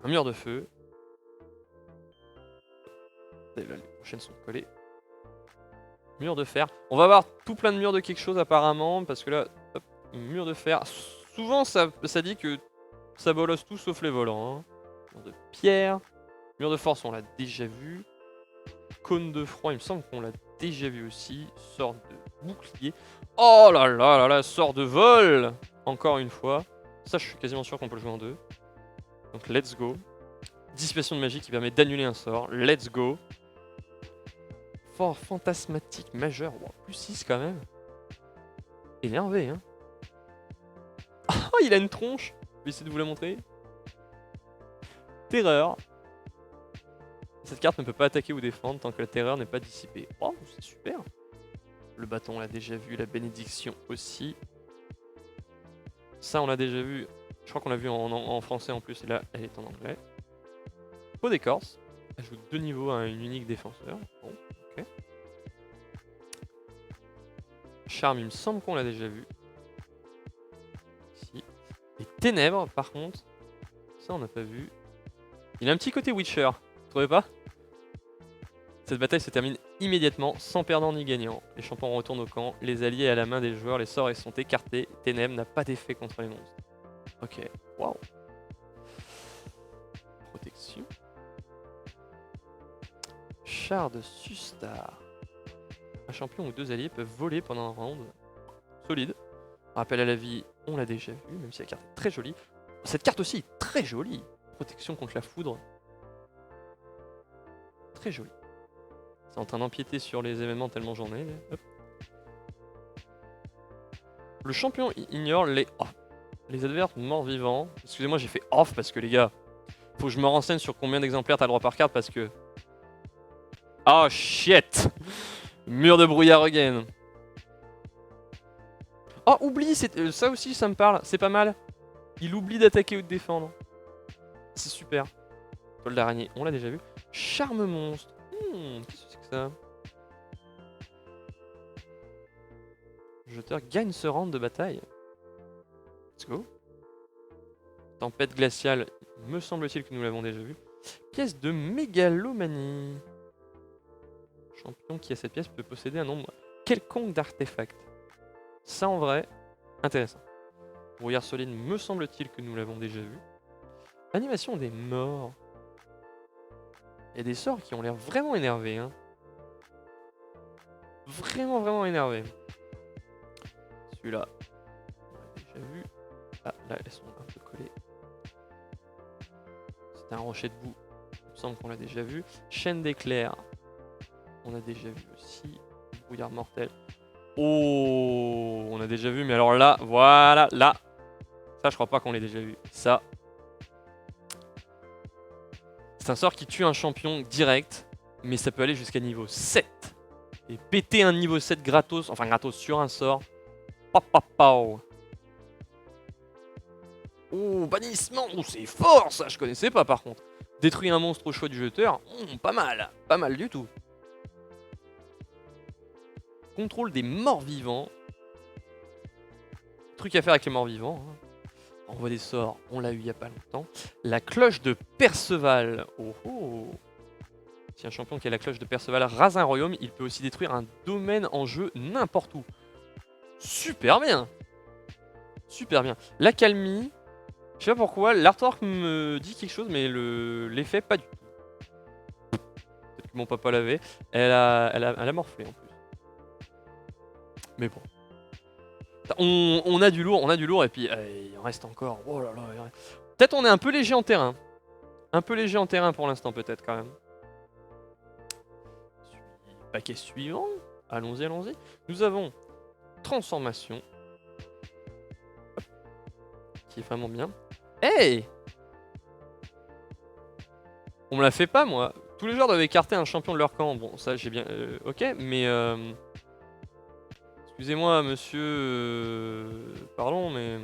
Speaker 2: Un mur de feu. Et là, les prochaines sont collées. Mur de fer. On va avoir tout plein de murs de quelque chose apparemment, parce que là, hop, mur de fer. Souvent, ça dit que ça bolosse tout sauf les volants. Hein. Mur de pierre. Mur de force, on l'a déjà vu. Cône de froid, il me semble qu'on l'a déjà vu aussi. Sort de bouclier. Oh là là là là, sort de vol. Encore une fois. Ça, je suis quasiment sûr qu'on peut le jouer en 2. Donc, let's go. Dissipation de magie qui permet d'annuler un sort. Let's go. Fort fantasmatique majeur. Wow, plus 6 quand même. Énervé, hein. Oh, il a une tronche. Je vais essayer de vous la montrer. Terreur. Cette carte ne peut pas attaquer ou défendre tant que la terreur n'est pas dissipée. Oh, c'est super. Le bâton, on l'a déjà vu. La bénédiction aussi. Ça, on l'a déjà vu. Je crois qu'on l'a vu en français en plus. Et là, elle est en anglais. Peau d'écorce. Ajoute 2 niveaux à une unique défenseur. Bon, ok. Charme, il me semble qu'on l'a déjà vu. Ici. Et ténèbres, par contre. Ça, on n'a pas vu. Il a un petit côté Witcher. Vous trouvez pas? Cette bataille se termine immédiatement, sans perdant ni gagnant. Les champions retournent au camp, les alliés à la main des joueurs, les sorts sont écartés. Ténèbres n'a pas d'effet contre les monstres. Ok, waouh. Protection. Char de Sustar. Un champion ou 2 alliés peuvent voler pendant un round. Solide. Rappel à la vie, on l'a déjà vu, même si la carte est très jolie. Cette carte aussi est très jolie. Protection contre la foudre. Très jolie. C'est en train d'empiéter sur les événements tellement j'en ai. Hop. Le champion ignore les adverses morts-vivants. Excusez-moi, j'ai fait off parce que les gars, faut que je me renseigne sur combien d'exemplaires t'as le droit par carte parce que... Oh shit. Mur de brouillard again. Oh, oublie, ça aussi, ça me parle. C'est pas mal. Il oublie d'attaquer ou de défendre. C'est super. Toile d'araignée, on l'a déjà vu. Charme monstre. Qu'est-ce que c'est que ça? Jeteur gagne ce round de bataille. Let's go. Tempête glaciale, me semble-t-il que nous l'avons déjà vu. Pièce de mégalomanie. Champion qui a cette pièce peut posséder un nombre quelconque d'artefacts. Ça en vrai, intéressant. Brouillard solide, me semble-t-il que nous l'avons déjà vu. Animation des morts. Il y a des sorts qui ont l'air vraiment énervés. Hein. Vraiment, vraiment énervés. Celui-là, on l'a déjà vu. Ah, là, elles sont un peu collées. C'est un rocher de boue. Il me semble qu'on l'a déjà vu. Chaîne d'éclairs. On a déjà vu aussi. Brouillard mortel. Oh, on a déjà vu, mais alors là, voilà, là. Ça, je crois pas qu'on l'ait déjà vu. Ça. C'est un sort qui tue un champion direct, mais ça peut aller jusqu'à niveau 7. Et péter un niveau 7 gratos, enfin gratos sur un sort. Papapao. Oh, bannissement. Oh, c'est fort, ça, je connaissais pas par contre. Détruire un monstre au choix du jeteur. Pas mal. Pas mal du tout. Contrôle des morts vivants. Truc à faire avec les morts vivants. Hein. Envoie des sorts, on l'a eu il y a pas longtemps. La cloche de Perceval. Oh oh. Si un champion qui a la cloche de Perceval rase un royaume, il peut aussi détruire un domaine en jeu n'importe où. Super bien. Super bien. L'accalmie. Je sais pas pourquoi, l'artwork me dit quelque chose, mais l'effet pas du tout. Peut-être que mon papa l'avait. Elle a morflé en plus. Mais bon. On a du lourd, et puis il en reste encore. Oh là là. Peut-être on est un peu léger en terrain. Un peu léger en terrain pour l'instant, peut-être quand même. Paquet suivant. Allons-y, allons-y. Nous avons transformation. Hop. Qui est vraiment bien. Hey! On me la fait pas, moi. Tous les joueurs doivent écarter un champion de leur camp. Bon, ça j'ai bien. Ok, mais. Excusez-moi, monsieur. Pardon, mais.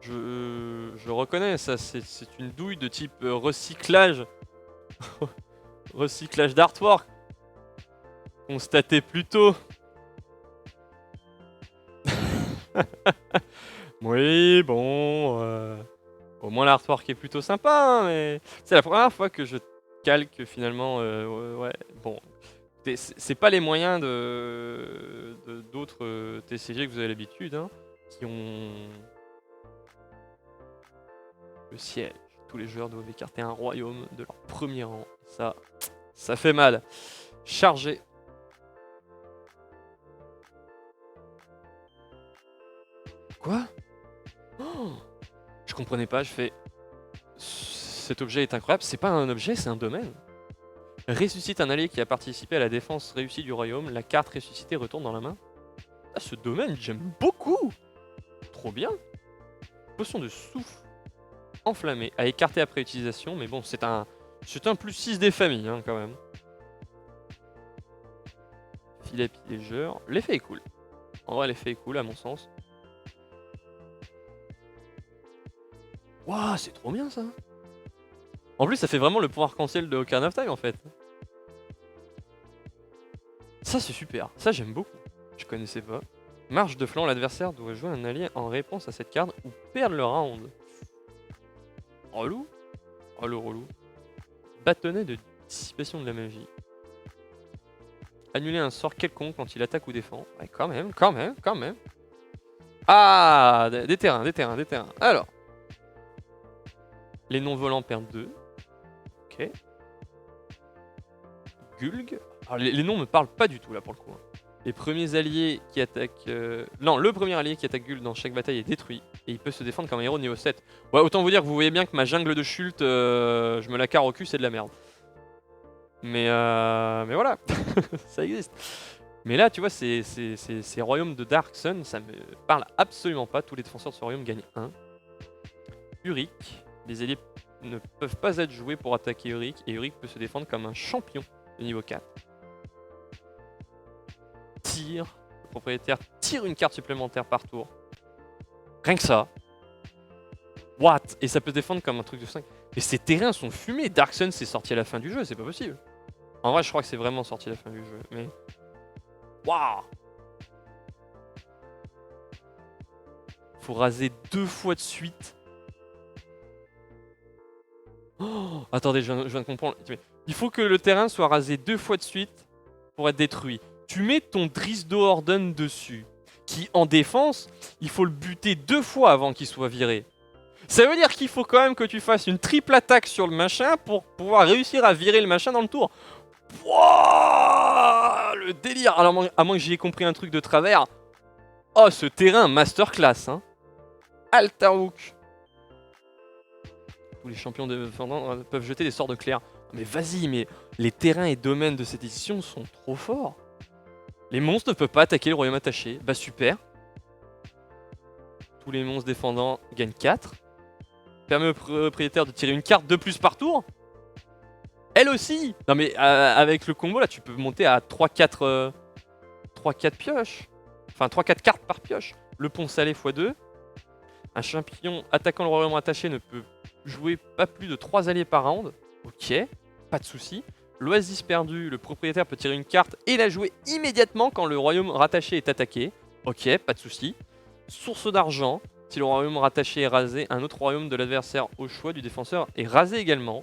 Speaker 2: Je reconnais, ça, c'est une douille de type recyclage. Recyclage d'artwork. Constaté plus tôt. Oui, bon. Au moins l'artwork est plutôt sympa, hein, mais. C'est la première fois que je calque finalement. Ouais, bon. C'est pas les moyens d'autres TCG que vous avez l'habitude, hein, qui ont le siège. Tous les joueurs doivent écarter un royaume de leur premier rang. Ça fait mal. Chargé. Quoi? Oh, je comprenais pas, je fais... Cet objet est incroyable, c'est pas un objet, c'est un domaine. Ressuscite un allié qui a participé à la défense réussie du royaume. La carte ressuscitée retourne dans la main. Ah, ce domaine, j'aime beaucoup. Trop bien. Potion de souffle enflammé à écarter après utilisation. Mais bon, c'est un plus 6 des familles, hein, quand même. Filet piégeur. L'effet est cool. En vrai, l'effet est cool, à mon sens. Waouh, c'est trop bien, ça. En plus, ça fait vraiment le pouvoir cancel de Ocarina of Time, en fait. Ça, c'est super. Ça, j'aime beaucoup. Je connaissais pas. Marche de flanc, l'adversaire doit jouer un allié en réponse à cette carte ou perdre le round. Relou. Oh, le relou. Bâtonnet de dissipation de la magie. Annuler un sort quelconque quand il attaque ou défend. Ouais, quand même. Ah, des terrains. Alors. Les non-volants perdent 2. Ok. Gulg. Alors, les noms me parlent pas du tout, là, pour le coup. Les premiers alliés qui attaquent... Non, le premier allié qui attaque Gulg dans chaque bataille est détruit. Et il peut se défendre comme un héros niveau 7. Ouais, autant vous dire que vous voyez bien que ma jungle de Shult, je me la carre au cul, c'est de la merde. Mais voilà, ça existe. Mais là, tu vois, ces royaumes de Dark Sun, ça me parle absolument pas. Tous les défenseurs de ce royaume gagnent 1. Uric. Les alliés ne peuvent pas être joués pour attaquer Uric. Et Uric peut se défendre comme un champion de niveau 4. tire. Le propriétaire tire une carte supplémentaire par tour. Rien que ça. What? Et ça peut défendre comme un truc de 5. Mais ces terrains sont fumés. Dark Sun c'est sorti à la fin du jeu, c'est pas possible. En vrai je crois que c'est vraiment sorti à la fin du jeu. Mais... Waouh! Faut raser 2 fois de suite. Oh, attendez, je viens de comprendre. Il faut que le terrain soit rasé 2 fois de suite pour être détruit. Tu mets ton Drizdo Orden dessus, qui en défense, il faut le buter 2 fois avant qu'il soit viré. Ça veut dire qu'il faut quand même que tu fasses une triple attaque sur le machin pour pouvoir réussir à virer le machin dans le tour. Wouah, le délire. Alors à moins que j'y ai compris un truc de travers. Oh, ce terrain masterclass, hein. Altarook. Tous les champions défendants peuvent jeter des sorts de clair. Mais vas-y, mais les terrains et domaines de cette édition sont trop forts. Les monstres ne peuvent pas attaquer le royaume attaché. Bah super. Tous les monstres défendants gagnent 4. Permet au propriétaire de tirer une carte de plus par tour. Elle aussi. Non mais avec le combo là, tu peux monter à 3-4 pioches. Enfin 3-4 cartes par pioche. Le pont salé x2. Un champion attaquant le royaume attaché ne peut jouer pas plus de 3 alliés par round. Ok, pas de souci. L'oasis perdu, le propriétaire peut tirer une carte et la jouer immédiatement quand le royaume rattaché est attaqué. Ok, pas de souci. Source d'argent, si le royaume rattaché est rasé, un autre royaume de l'adversaire au choix du défenseur est rasé également.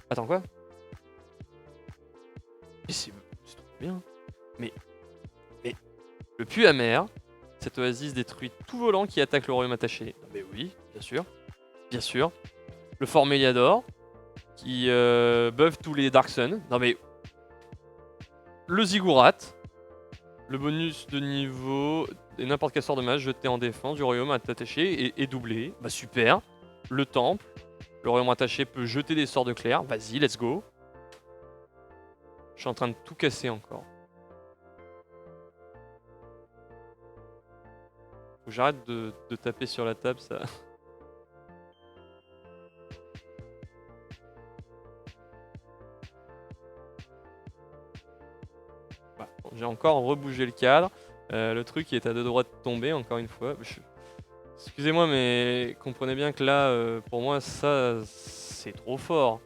Speaker 2: Attends quoi? C'est trop bien. Mais le puits amer, cette oasis détruit tout volant qui attaque le royaume attaché. Mais oui, bien sûr. Bien sûr. Le Fort Méliador, qui buff tous les Dark Sun. Non mais... Le Ziggurat. Le bonus de niveau et n'importe quel sort de match jeté en défense du royaume attaché est doublé. Bah super. Le temple. Le royaume attaché peut jeter des sorts de clair. Vas-y, let's go. Je suis en train de tout casser encore. Faut que j'arrête de taper sur la table, ça... Bon, j'ai encore rebougé le cadre. Le truc est à 2 doigts de tomber, encore une fois. Excusez-moi, mais comprenez bien que là, pour moi, ça, c'est trop fort.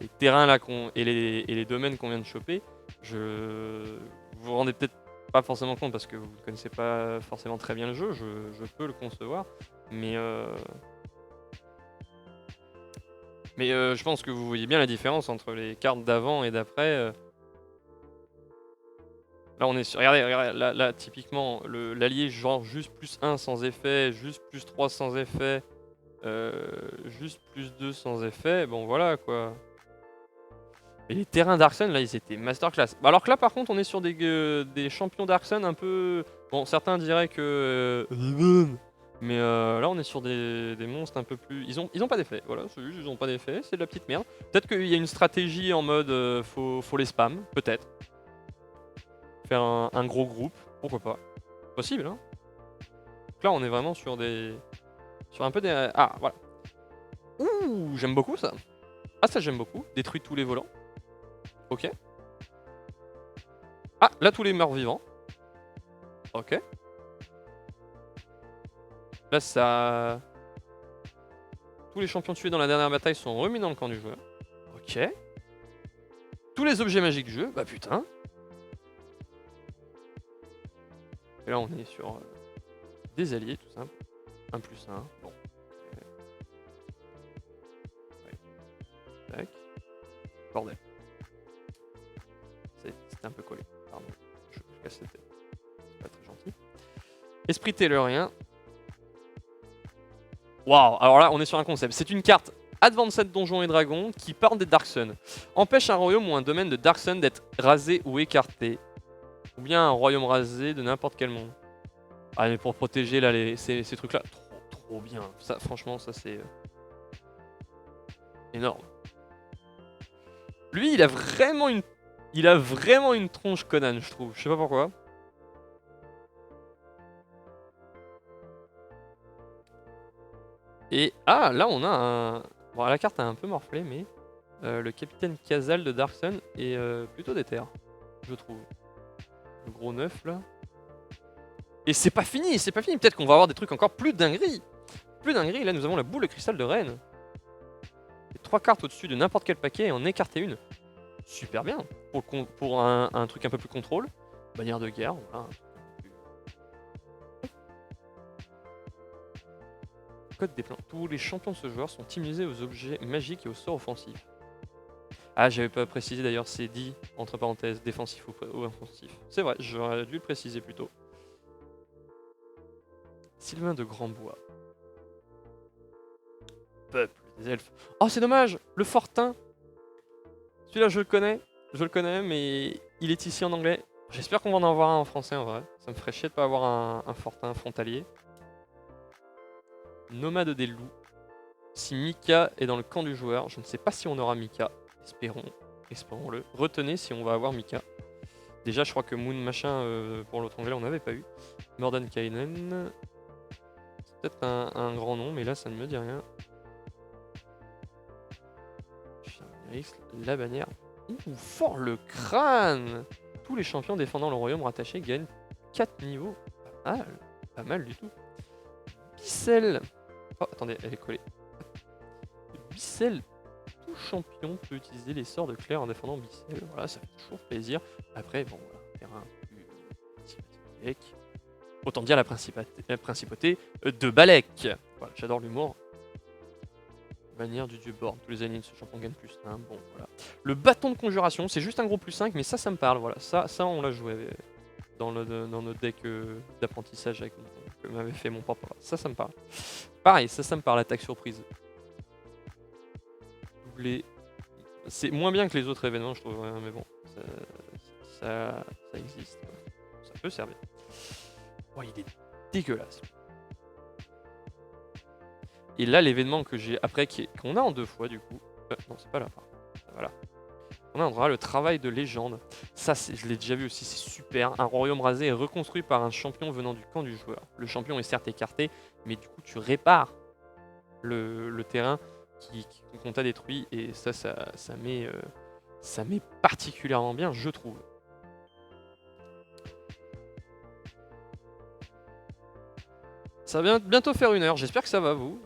Speaker 2: Les terrains là et les domaines qu'on vient de choper, vous vous rendez peut-être pas forcément compte parce que vous ne connaissez pas forcément très bien le jeu, je peux le concevoir, mais je pense que vous voyez bien la différence entre les cartes d'avant et d'après. Là on est sur, regardez, là typiquement l'allié genre juste plus 1 sans effet, juste plus 3 sans effet, juste plus 2 sans effet, bon voilà quoi. Et les terrains Dark Sun là ils étaient masterclass. Alors que là par contre on est sur des champions Dark Sun un peu... Bon certains diraient que... mais là on est sur des monstres un peu plus... Ils ont pas d'effet, voilà, c'est juste ils ont pas d'effet, c'est de la petite merde. Peut-être qu'il y a une stratégie en mode faut les spam, peut-être. Faire un gros groupe, pourquoi pas. Possible hein. Donc là on est vraiment sur des... Sur un peu des... Ah voilà. Ouh, j'aime beaucoup ça. Ah ça j'aime beaucoup, détruit tous les volants. Ok. Ah, là tous les morts vivants. Ok. Là ça... Tous les champions tués dans la dernière bataille sont remis dans le camp du joueur. Ok. Tous les objets magiques du jeu, bah putain. Et là on est sur des alliés tout simple. 1 plus 1. Bon. Ouais. Tac. Bordel. C'était un peu collé. Pardon. Je casse la tête. C'est pas très gentil. Esprit tellurien. Waouh. Alors là on est sur un concept. C'est une carte Advanced Donjons et Dragons qui parle des Dark Sun. Empêche un royaume ou un domaine de Dark Sun d'être rasé ou écarté. Ou bien un royaume rasé de n'importe quel monde. Ah mais pour protéger là ces trucs là, trop bien. Ça, franchement ça c'est énorme. Lui il a vraiment une tronche Conan je trouve. Je sais pas pourquoi. Et ah là on a un... Bon la carte a un peu morflé mais le capitaine Khazal de Dark Sun est plutôt déter. je trouve. Le gros 9 là. Et c'est pas fini, c'est pas fini. Peut-être qu'on va avoir des trucs encore plus dingueries. Plus dingueries, là nous avons la boule de cristal de Rennes. Et 3 cartes au-dessus de n'importe quel paquet et en écarter une. Super bien. Pour un truc un peu plus contrôle. Bannière de guerre, voilà. Code des plans. Tous les champions de ce joueur sont immunisés aux objets magiques et aux sorts offensifs. Ah, j'avais pas précisé d'ailleurs, c'est dit, entre parenthèses, défensif ou offensif. C'est vrai, j'aurais dû le préciser plus tôt. Sylvain de Grandbois. Peuple des elfes. Oh, c'est dommage, le Fortin. Celui-là, je le connais, mais il est ici en anglais. J'espère qu'on va en avoir un en français en vrai. Ça me ferait chier de pas avoir un Fortin frontalier. Nomade des loups. Si Mika est dans le camp du joueur, je ne sais pas si on aura Mika. Espérons-le. Retenez si on va avoir Mika. Déjà, je crois que Moon machin pour l'autre anglais, on n'avait pas eu. Mordenkainen. C'est peut-être un grand nom, mais là, ça ne me dit rien. La bannière. Ouh, fort le crâne. Tous les champions défendant le royaume rattaché gagnent 4 niveaux. Pas mal. Pas mal du tout. Bicelle. Oh, attendez, elle est collée. Bicelle. Tout champion peut utiliser les sorts de Claire en défendant Bicelle. Voilà, ça fait toujours plaisir. Après, bon, voilà, terrain plus sympathique. Autant dire la principauté de Balek. Voilà, j'adore l'humour. Bannière du dieu Born. Tous les alliés de ce champion gagnent plus 1. Bon, voilà. Le bâton de conjuration, c'est juste un gros plus 5, mais ça me parle. Voilà, ça on l'a joué dans notre deck d'apprentissage que m'avait fait mon papa. Ça me parle. Pareil, ça me parle, attaque surprise. C'est moins bien que les autres événements, je trouve, mais bon, ça existe. Ça peut servir. Oh, il est dégueulasse. Et là, l'événement que j'ai après, qu'on a en 2 fois du coup. Non, c'est pas là. Voilà. On aura le travail de légende. Ça, je l'ai déjà vu aussi, c'est super. Un royaume rasé est reconstruit par un champion venant du camp du joueur. Le champion est certes écarté, mais du coup, tu répares le terrain qu'on t'a détruit. Et ça met particulièrement bien, je trouve. Ça va bientôt faire 1 heure. J'espère que ça va, vous.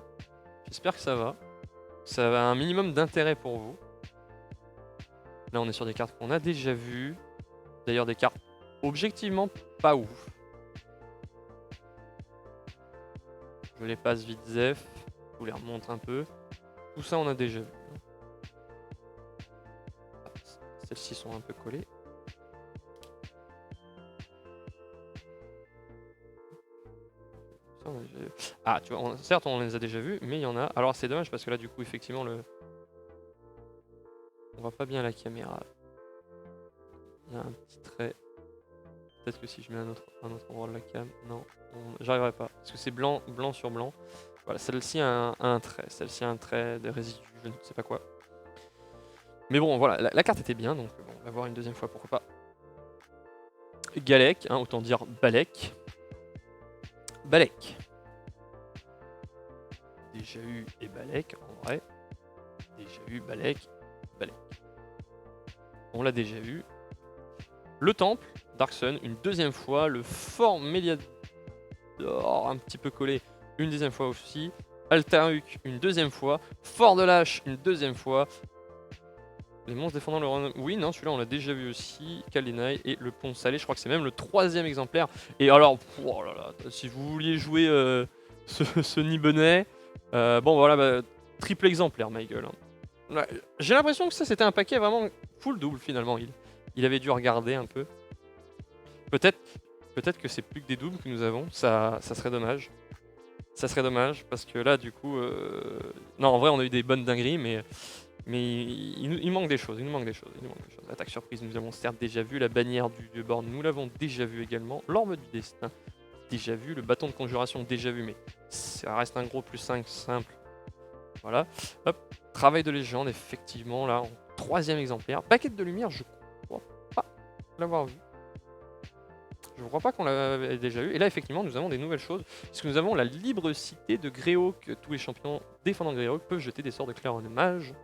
Speaker 2: J'espère que ça va. Ça a un minimum d'intérêt pour vous. Là, on est sur des cartes qu'on a déjà vues. D'ailleurs, des cartes objectivement pas ouf. Je les passe vite zef. Je vous les remontre un peu. Tout ça, on a déjà vu. Celles-ci sont un peu collées. Ah, tu vois, certes, on les a déjà vus, mais il y en a. Alors, c'est dommage parce que là, du coup, effectivement, on voit pas bien la caméra. Il y a un petit trait. Peut-être que si je mets un autre endroit de la cam, non, j'arriverai pas. Parce que c'est blanc sur blanc. Voilà, celle-ci a un trait. Celle-ci a un trait de résidu, je ne sais pas quoi. Mais bon, voilà, la carte était bien, donc bon, on va voir une deuxième fois, pourquoi pas. Galek, hein, autant dire Balek. Balek. Déjà eu et Balek, en vrai. Déjà eu Balek, Balek. On l'a déjà vu. Le temple, Dark Sun, une deuxième fois. Le fort Méliador, un petit peu collé, une deuxième fois aussi. Altaruk, une deuxième fois. Fort de Lâche, une deuxième fois. Les monstres défendant le royaume. Oui, non, celui-là on l'a déjà vu aussi. Kaldenai et le pont salé, je crois que c'est même le 3e exemplaire. Et alors, oh là là, si vous vouliez jouer ce Nibonnet, bon voilà, bah, triple exemplaire, my gueule. Hein. J'ai l'impression que ça c'était un paquet vraiment full double finalement. Il avait dû regarder un peu. Peut-être que c'est plus que des doubles que nous avons, ça serait dommage. Ça serait dommage parce que là du coup... Non, en vrai on a eu des bonnes dingueries, mais il manque des choses, il nous manque des choses. Attaque surprise, nous avons certes déjà vu. La bannière du dieu Born, nous l'avons déjà vu également. L'orme du destin, déjà vu. Le bâton de conjuration, déjà vu, mais ça reste un gros plus 5 simple. Voilà. Hop, travail de légende, effectivement, là, en 3e exemplaire. Baguette de lumière, je crois pas l'avoir vu. Je ne crois pas qu'on l'avait déjà eu. Et là, effectivement, nous avons des nouvelles choses. Puisque nous avons la libre cité de Greyhawk. Tous les champions défendant Greyhawk peuvent jeter des sorts de clair en mage.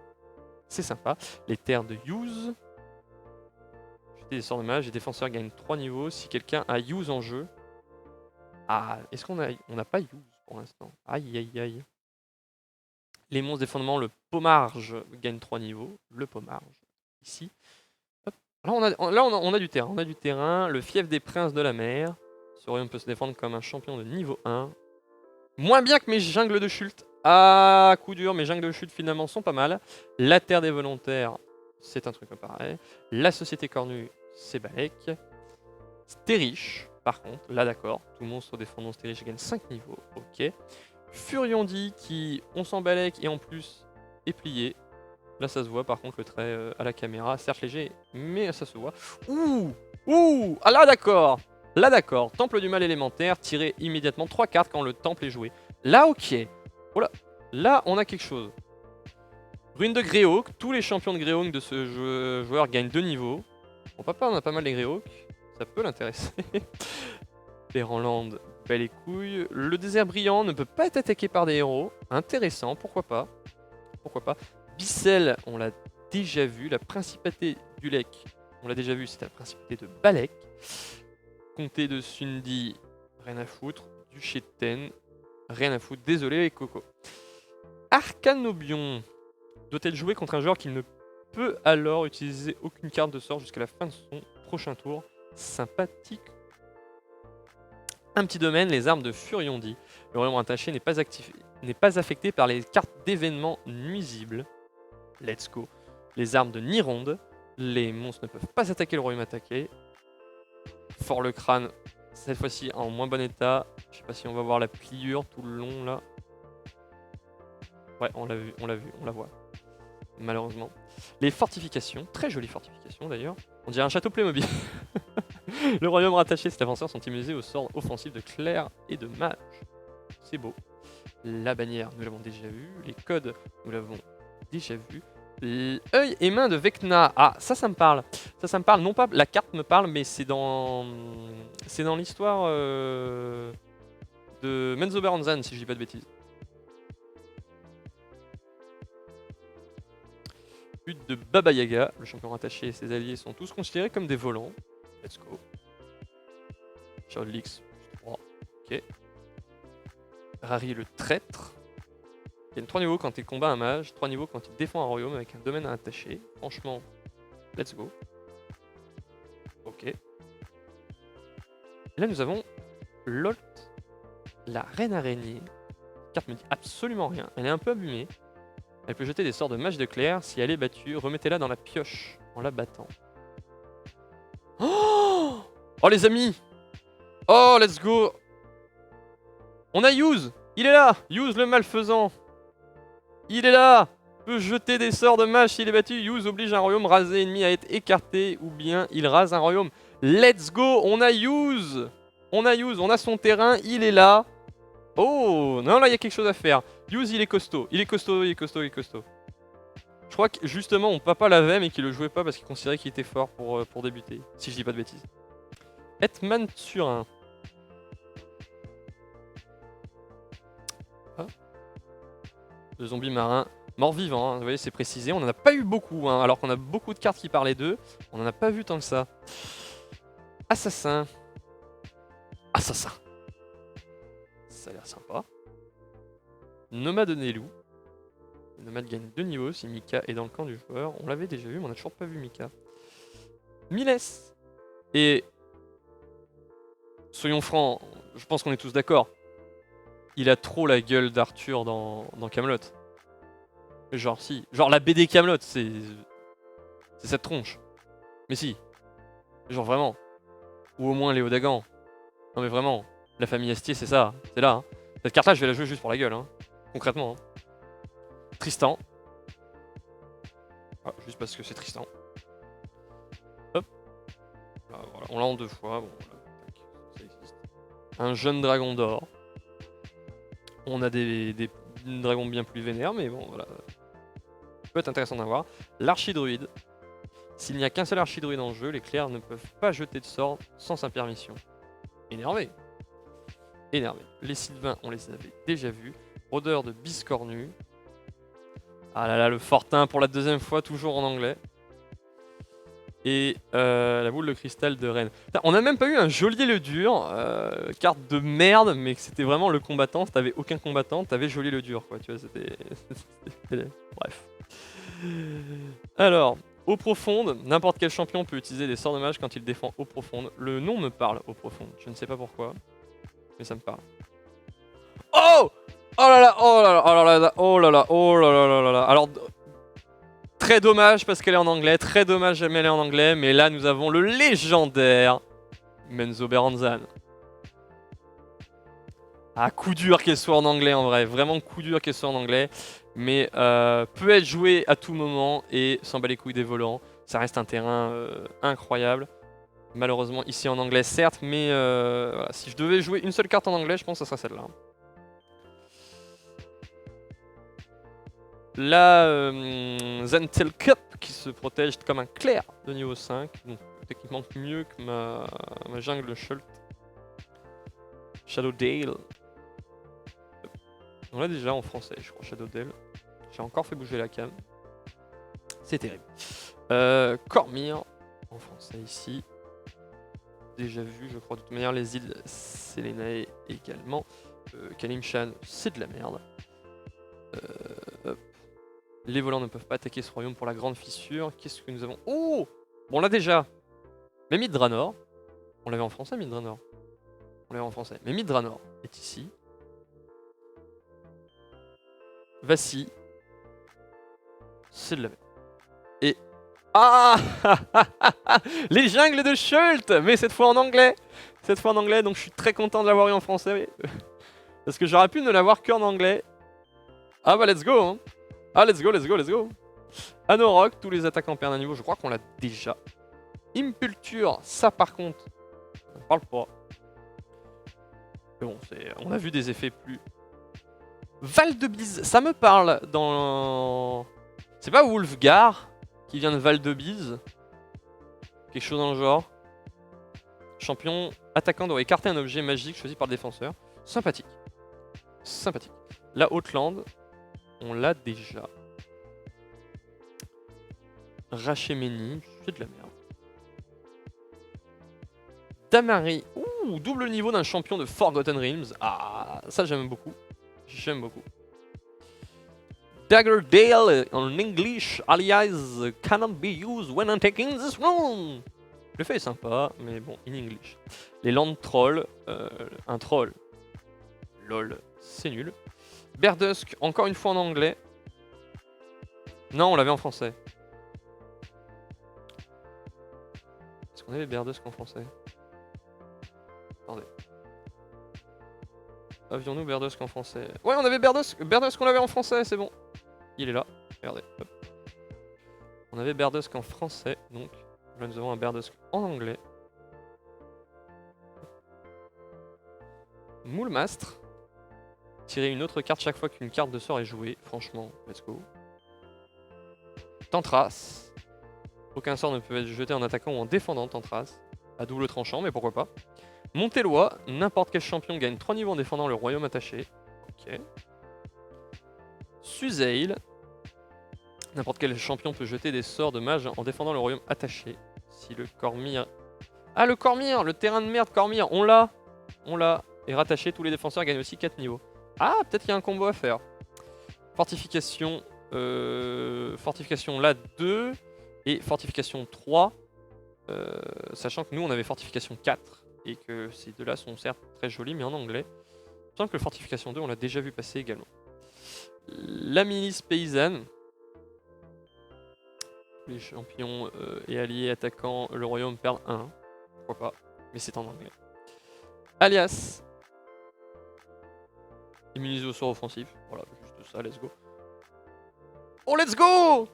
Speaker 2: C'est sympa. Les terres de Use. Je jeter des sorts de mage. Les défenseurs gagnent 3 niveaux si quelqu'un a use en jeu. Ah, est-ce qu'on a... On n'a pas use pour l'instant. Aïe, aïe, aïe. Les monstres défendement, le pommarge gagne 3 niveaux. Le pommarge, ici. Hop. Là, on a du terrain. On a du terrain. Le fief des princes de la mer. Ce royaume peut se défendre comme un champion de niveau 1. Moins bien que mes jungles de Chult. Ah, coup dur, mes jungles de Chult finalement sont pas mal. La terre des volontaires, c'est un truc pareil. La société cornue, c'est Balek. Sterish, par contre, là d'accord, tout monstre défendant Sterish gagne 5 niveaux, ok. Furiondi qui, on s'en Balek et en plus est plié. Là ça se voit par contre le trait à la caméra, certes léger, mais ça se voit. Ouh, ouh, ah là d'accord. Là d'accord, Temple du mal élémentaire, tirez immédiatement 3 cartes quand le temple est joué. Là ok. Oh là, là on a quelque chose. Rune de Greyhawk, tous les champions de Greyhawk de ce joueur gagnent 2 niveaux. Bon papa on a pas mal les Greyhawk, ça peut l'intéresser. Peranland, belle et couille. Le désert brillant ne peut pas être attaqué par des héros. Intéressant, pourquoi pas. Pourquoi pas. Bissell, on l'a déjà vu. La principauté du Lec, on l'a déjà vu, c'est la principauté de Balek. Comté de Sundi, rien à foutre. Duché de Ten, rien à foutre. Désolé les cocos. Arcanobion doit être joué contre un joueur qui ne peut alors utiliser aucune carte de sort jusqu'à la fin de son prochain tour. Sympathique. Un petit domaine, les armes de Furiondi. Le royaume attaché n'est pas affecté par les cartes d'événements nuisibles. Let's go. Les armes de Nironde. Les monstres ne peuvent pas attaquer le royaume attaqué. Fort le crâne, cette fois-ci en moins bon état. Je sais pas si on va voir la pliure tout le long là. Ouais, on l'a vu, on la voit. Malheureusement. Les fortifications, très jolies fortifications d'ailleurs. On dirait un château Playmobil. Le royaume rattaché, ses avanceurs sont immunisés aux sorts offensifs de clerc et de mage. C'est beau. La bannière, nous l'avons déjà vu. Les codes, nous l'avons déjà vu. L'œil et main de Vecna. Ah, ça me parle. Ça me parle. Non pas la carte me parle, mais c'est dans l'histoire de Menzoberranzan, si je dis pas de bêtises. But de Baba Yaga. Le champion rattaché et ses alliés sont tous considérés comme des volants. Let's go. Shaolix, 3. Ok. Rari le traître. Il gagne 3 niveaux quand il combat un mage, 3 niveaux quand il défend un royaume avec un domaine à attacher. Franchement, let's go. Ok. Et là nous avons Lolt, la reine araignée. La carte me dit absolument rien. Elle est un peu abîmée. Elle peut jeter des sorts de mage de clair. Si elle est battue, remettez-la dans la pioche en la battant. Oh, oh les amis. Oh let's go. On a Use. Il est là. Use le malfaisant. Il est là. Peut jeter des sorts de mage s'il est battu. Use oblige un royaume rasé ennemi à être écarté ou bien il rase un royaume. Let's go. On a Use. On a Use. On a son terrain. Il est là. Oh non, là il y a quelque chose à faire. Use il est costaud. Il est costaud. Il est costaud. Il est costaud. Je crois que justement mon papa l'avait mais qu'il le jouait pas parce qu'il considérait qu'il était fort pour débuter. Si je dis pas de bêtises. Hetman Turin. Ah. Le zombie marin. Mort-vivant, hein. Vous voyez c'est précisé. On n'en a pas eu beaucoup, hein, alors qu'on a beaucoup de cartes qui parlaient d'eux. On n'en a pas vu tant que ça. Assassin. Assassin. Ça a l'air sympa. Nomade de Nelou. Le nomade gagne 2 niveaux si Mika est dans le camp du joueur. On l'avait déjà vu mais on n'a toujours pas vu Mika. Miles. Et soyons francs, je pense qu'on est tous d'accord. Il a trop la gueule d'Arthur dans Camelot. Genre si, genre la BD Camelot, c'est cette tronche. Mais si, genre vraiment. Ou au moins Léo Dagan. Non mais vraiment, la famille Astier c'est ça, c'est là. Hein. Cette carte là je vais la jouer juste pour la gueule, hein. Concrètement. Hein. Tristan. Ah, juste parce que c'est Tristan. Hop. Là, voilà. On l'a en 2 fois. Bon, voilà. Ça existe. Un jeune dragon d'or. On a des dragons bien plus vénères, mais bon, voilà. Ça peut être intéressant d'avoir. L'archidruide. S'il n'y a qu'un seul archidruide en jeu, les clercs ne peuvent pas jeter de sort sans sa permission. Énervé. Énervé. Les Sylvains, on les avait déjà vus. Rôdeur de biscornu. Ah là là, le Fortin pour la 2e fois, toujours en anglais. et la boule de cristal de Rennes. Putain, on a même pas eu un Geôlier le dur, carte de merde, mais que c'était vraiment le combattant. Si t'avais aucun combattant, t'avais Geôlier le dur, quoi. Tu vois, c'était... Bref. Alors, eau profonde, n'importe quel champion peut utiliser des sorts de mage quand il défend eau profonde. Le nom me parle, eau profonde. Je ne sais pas pourquoi, mais ça me parle. Oh! Oh là là, oh là là, oh là là, oh là là, oh là là là là là. Alors, très dommage parce qu'elle est en anglais, très dommage mais elle est en anglais, mais là nous avons le légendaire Menzo Berranzan. Ah, coup dur qu'elle soit en anglais en vrai, vraiment coup dur qu'elle soit en anglais, mais peut être joué à tout moment et s'en bat les couilles des volants. Ça reste un terrain incroyable. Malheureusement ici en anglais certes, mais voilà, si je devais jouer une seule carte en anglais, je pense que ça serait celle-là. La Zentel Cup qui se protège comme un clair de niveau 5, donc techniquement mieux que ma jungle Shult. Shadowdale. On l'a déjà en français, je crois, Shadowdale. J'ai encore fait bouger la cam. C'est terrible. Cormyr en français ici. Déjà vu, je crois, de toute manière, les îles Selenae également. Kalimshan, c'est de la merde. Hop. Les volants ne peuvent pas attaquer ce royaume pour la grande fissure. Qu'est-ce que nous avons? Oh! Bon, là déjà. Mais Mydranor. On l'avait en français, Mydranor. On l'avait en français. Mais Mydranor est ici. Vassi. C'est de la merde. Et... Ah! Les jungles de Shult! Mais cette fois en anglais. Cette fois en anglais, donc je suis très content de l'avoir eu en français. Parce que j'aurais pu ne l'avoir qu'en anglais. Ah bah let's go, hein. Ah, let's go, let's go, let's go. Anorok, tous les attaquants perdent un niveau, je crois qu'on l'a déjà. Impulture, ça par contre, on parle pas. Mais bon, on a vu des effets plus... Val de Bise, ça me parle dans... C'est pas Wolfgar qui vient de Val de Bise? Quelque chose dans le genre. Champion, attaquant doit écarter un objet magique choisi par le défenseur. Sympathique. Sympathique. La Haute-Lande, on l'a déjà. Rachemeni, c'est de la merde. Damari, ouh, double niveau d'un champion de Forgotten Realms. Ah, ça j'aime beaucoup. J'aime beaucoup. Daggerdale en English, alias cannot be used when attacking this room. Le fait est sympa, mais bon, in English. Les Land Trolls, un troll. Lol, c'est nul. Berdusk, encore une fois en anglais. Non, on l'avait en français. Est-ce qu'on avait Berdusk en français? Attendez. Avions-nous Berdusk en français? Ouais, on avait Berdusk. Berdusk, on l'avait en français, c'est bon. Il est là. Regardez. Hop. On avait Berdusk en français, donc là nous avons un Berdusk en anglais. Moulmastre. Tirer une autre carte chaque fois qu'une carte de sort est jouée. Franchement, let's go. Tantras. Aucun sort ne peut être jeté en attaquant ou en défendant Tantras. À double tranchant, mais pourquoi pas. Montelois. N'importe quel champion gagne 3 niveaux en défendant le royaume attaché. Ok. Suzail. N'importe quel champion peut jeter des sorts de mage en défendant le royaume attaché. Si le Cormyr... Ah, le Cormyr! Le terrain de merde Cormyr! On l'a! On l'a! Et rattaché, tous les défenseurs gagnent aussi 4 niveaux. Ah, peut-être qu'il y a un combo à faire. Fortification... fortification là 2. Et fortification 3. Sachant que nous, on avait fortification 4. Et que ces deux-là sont certes très jolis, mais en anglais. Je sens que le fortification 2, on l'a déjà vu passer également. La milice paysanne. Les champions et alliés attaquants, le royaume perdent 1. Pourquoi pas, mais c'est en anglais. Alias. Immunisé au sort offensif. Voilà, juste ça, let's go. Oh, let's go!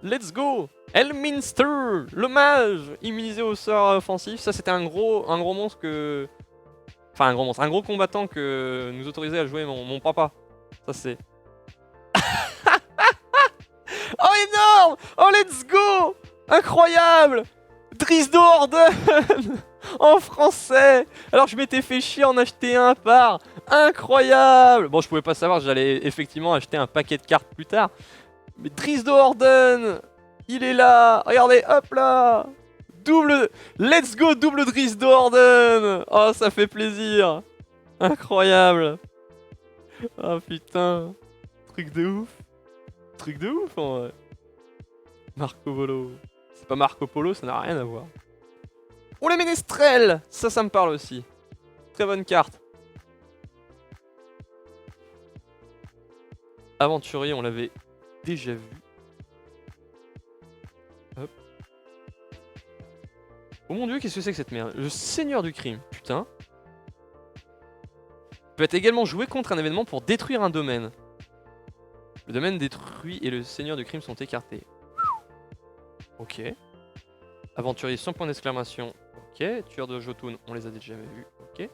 Speaker 2: Let's go! Elminster, le mage, immunisé au sort offensif. Ça, c'était un gros monstre que... Enfin, un gros combattant que nous autorisait à jouer mon papa. Ça, c'est... Oh, énorme! Oh, let's go! Incroyable! Drizdo Orden en français. Alors, je m'étais fait chier en acheter un par. Incroyable! Bon, je pouvais pas savoir, j'allais effectivement acheter un paquet de cartes plus tard. Mais Drizdo Orden Il est là. Regardez, hop là. Double. Let's go, double Dries Doordan. Oh, ça fait plaisir. Incroyable. Oh putain. Truc de ouf. Truc de ouf en vrai. Marco Polo. C'est pas Marco Polo, ça n'a rien à voir. Oh les ménestrels. Ça me parle aussi. Très bonne carte. Aventurier, on l'avait déjà vu. Hop. Oh mon dieu, qu'est-ce que c'est que cette merde? Le Seigneur du Crime, putain. Peut être également joué contre un événement pour détruire un domaine. Le domaine détruit et le Seigneur du Crime sont écartés. Ok. Aventurier sans point d'exclamation. Ok. Tueur de Jotun, on les a déjà vus. Ok.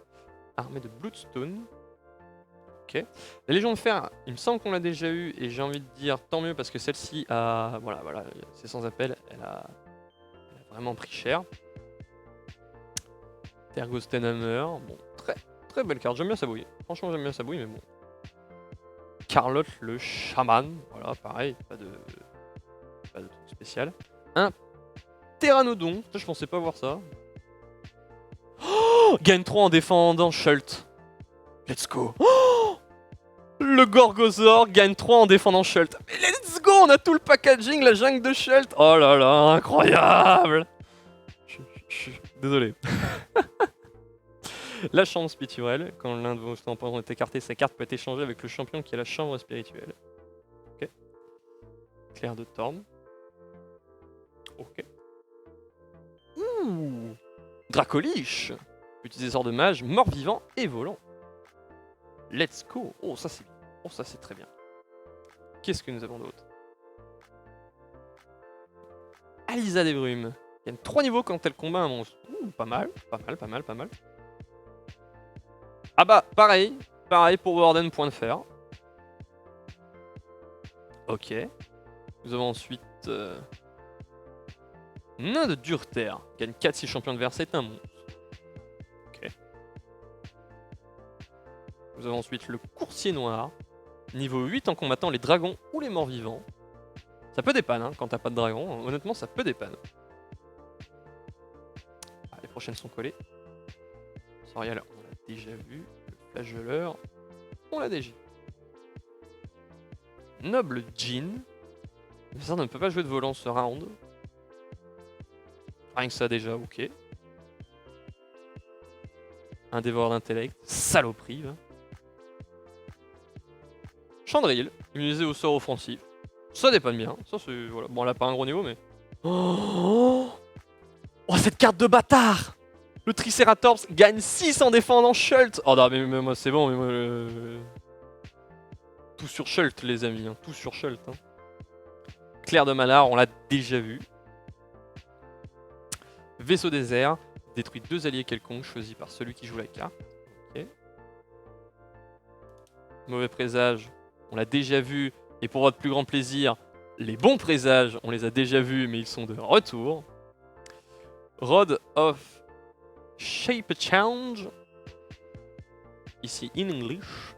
Speaker 2: Armée de Bloodstone. Ok. La Légion de Fer, il me semble qu'on l'a déjà eu et j'ai envie de dire tant mieux parce que celle-ci a... Voilà, c'est sans appel, elle a vraiment pris cher. Tergostenhammer, bon, très belle carte, j'aime bien sa bouille. Franchement j'aime bien sa bouille mais bon. Carlotte le chaman, voilà pareil, pas de truc spécial. Un Pteranodon, je pensais pas voir ça. Oh, gagne 3 en défendant Shult. Let's go. Oh, le Gorgosaur gagne 3 en défendant Shult. Mais let's go, on a tout le packaging, la jungle de Shult. Oh là là, incroyable. Désolé. La chambre spirituelle, quand l'un de vos tampons est écarté, sa carte peut être échangée avec le champion qui a la chambre spirituelle. Ok. Clair de Torm. Ok. Ouh. Dracoliche. Utilisateur de mage, mort-vivant et volant. Let's go. Oh ça c'est très bien. Qu'est-ce que nous avons d'autre? Alisa des Brumes. Il y a 3 niveaux quand elle combat un monstre. Ouh, pas mal. Ah bah, pareil pour Warden, point de fer. Ok. Nous avons ensuite... Nain de Dure-Terre. Gagne 4 si champion adverse est un monstre. Ok. Nous avons ensuite le Coursier Noir. Niveau 8 en combattant les dragons ou les morts vivants. Ça peut dépanner hein, quand t'as pas de dragon. Honnêtement, ça peut dépanner. Ah, les prochaines sont collées. Sorial, on l'a déjà vu. Le Flageoleur, on l'a déjà vu. Noble Djinn. Ça ne peut pas jouer de volant ce round. Rien que ça déjà, ok. Un dévoreur d'intellect. Saloperie. Hein. Chandril, immunisé au sort offensif. Ça dépanne bien. Ça c'est. Voilà. Bon, elle a pas un gros niveau, mais. Oh, cette carte de bâtard! Le Triceratops gagne 6 en défendant Shult. Oh non, mais moi c'est bon, mais moi. Tout sur Shult, les amis. Hein. Tout sur Shult. Hein. Clair de Malar, on l'a déjà vu. Vaisseau désert, détruit 2 alliés quelconques choisis par celui qui joue la carte. Okay. Mauvais présage, on l'a déjà vu. Et pour votre plus grand plaisir, les bons présages, on les a déjà vus, mais ils sont de retour. Rod of Shape Challenge. Ici in English.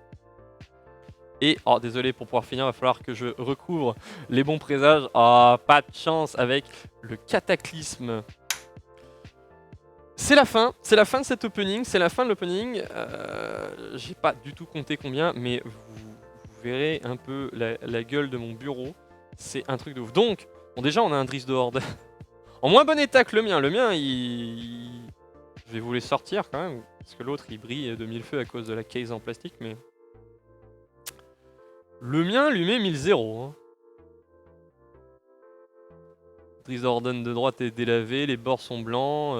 Speaker 2: Et, oh désolé, pour pouvoir finir, il va falloir que je recouvre les bons présages. Ah, pas de chance avec le Cataclysme. C'est la fin de cet opening, c'est la fin de l'opening. J'ai pas du tout compté combien, mais vous verrez un peu la gueule de mon bureau. C'est un truc de ouf. Donc, bon déjà on a un Dries de Horde. En moins bon état que le mien. Le mien, je vais vous les sortir quand même. Parce que l'autre, il brille de mille feux à cause de la case en plastique, mais... Le mien lui met 1000-0. Hein. Dries Orden de droite est délavé, les bords sont blancs.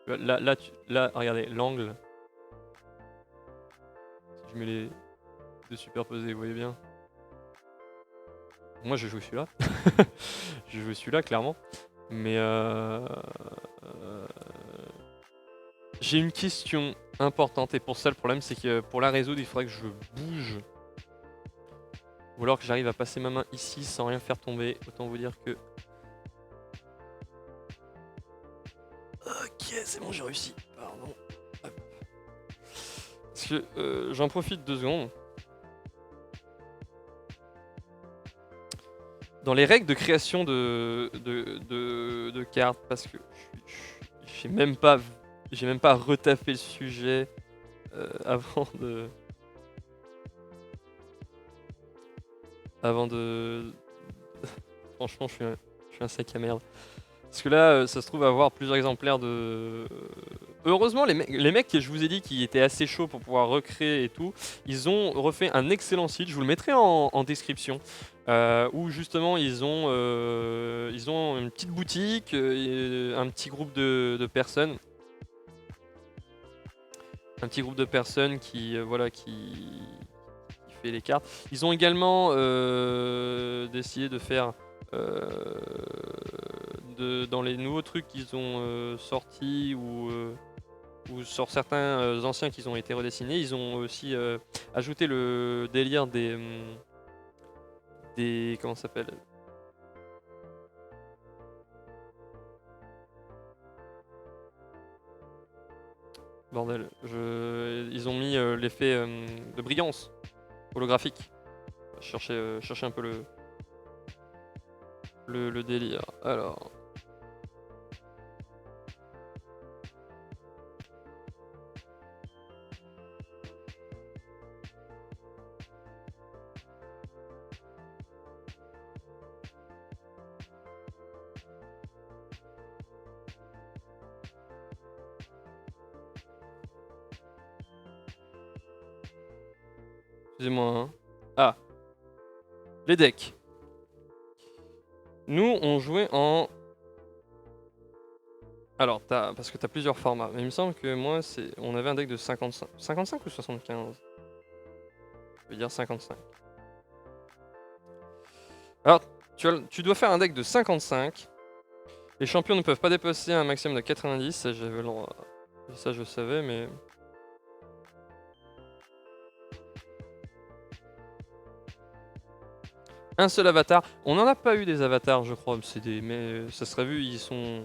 Speaker 2: Là, regardez, l'angle. Si je mets les deux superposés, vous voyez bien. Moi, je joue celui-là. Je joue celui-là, clairement. Mais j'ai une question importante. Et pour ça, le problème, c'est que pour la résoudre, il faudrait que je bouge. Ou alors que j'arrive à passer ma main ici sans rien faire tomber. Autant vous dire que... Ok, c'est bon, j'ai réussi. Pardon. Hop. Parce que j'en profite 2 secondes. dans les règles de création de cartes, parce que j'ai même pas retapé le sujet avant de franchement, je suis un sac à merde. Parce que là, ça se trouve avoir plusieurs exemplaires de... Heureusement, les mecs que je vous ai dit qui étaient assez chauds pour pouvoir recréer et tout, ils ont refait un excellent site, je vous le mettrai en description, où justement ils ont une petite boutique, un petit groupe de personnes. Un petit groupe de personnes qui, voilà, qui fait les cartes. Ils ont également décidé de faire... dans les nouveaux trucs qu'ils ont sortis ou sur certains anciens qui ont été redessinés, ils ont aussi ajouté le délire des comment ça s'appelle, bordel, ils ont mis l'effet de brillance holographique. Je cherchais un peu le délire. Alors, excusez-moi, hein. Ah, les decks. Nous, on jouait en... Alors, parce que t'as plusieurs formats. Mais il me semble que moi, on avait un deck de 55. 55 ou 75? Je veux dire 55. Alors, tu dois faire un deck de 55. Les champions ne peuvent pas dépasser un maximum de 90. Ça, ça je savais, mais... Un seul avatar. On n'en a pas eu des avatars, je crois. Mais ça serait vu, ils sont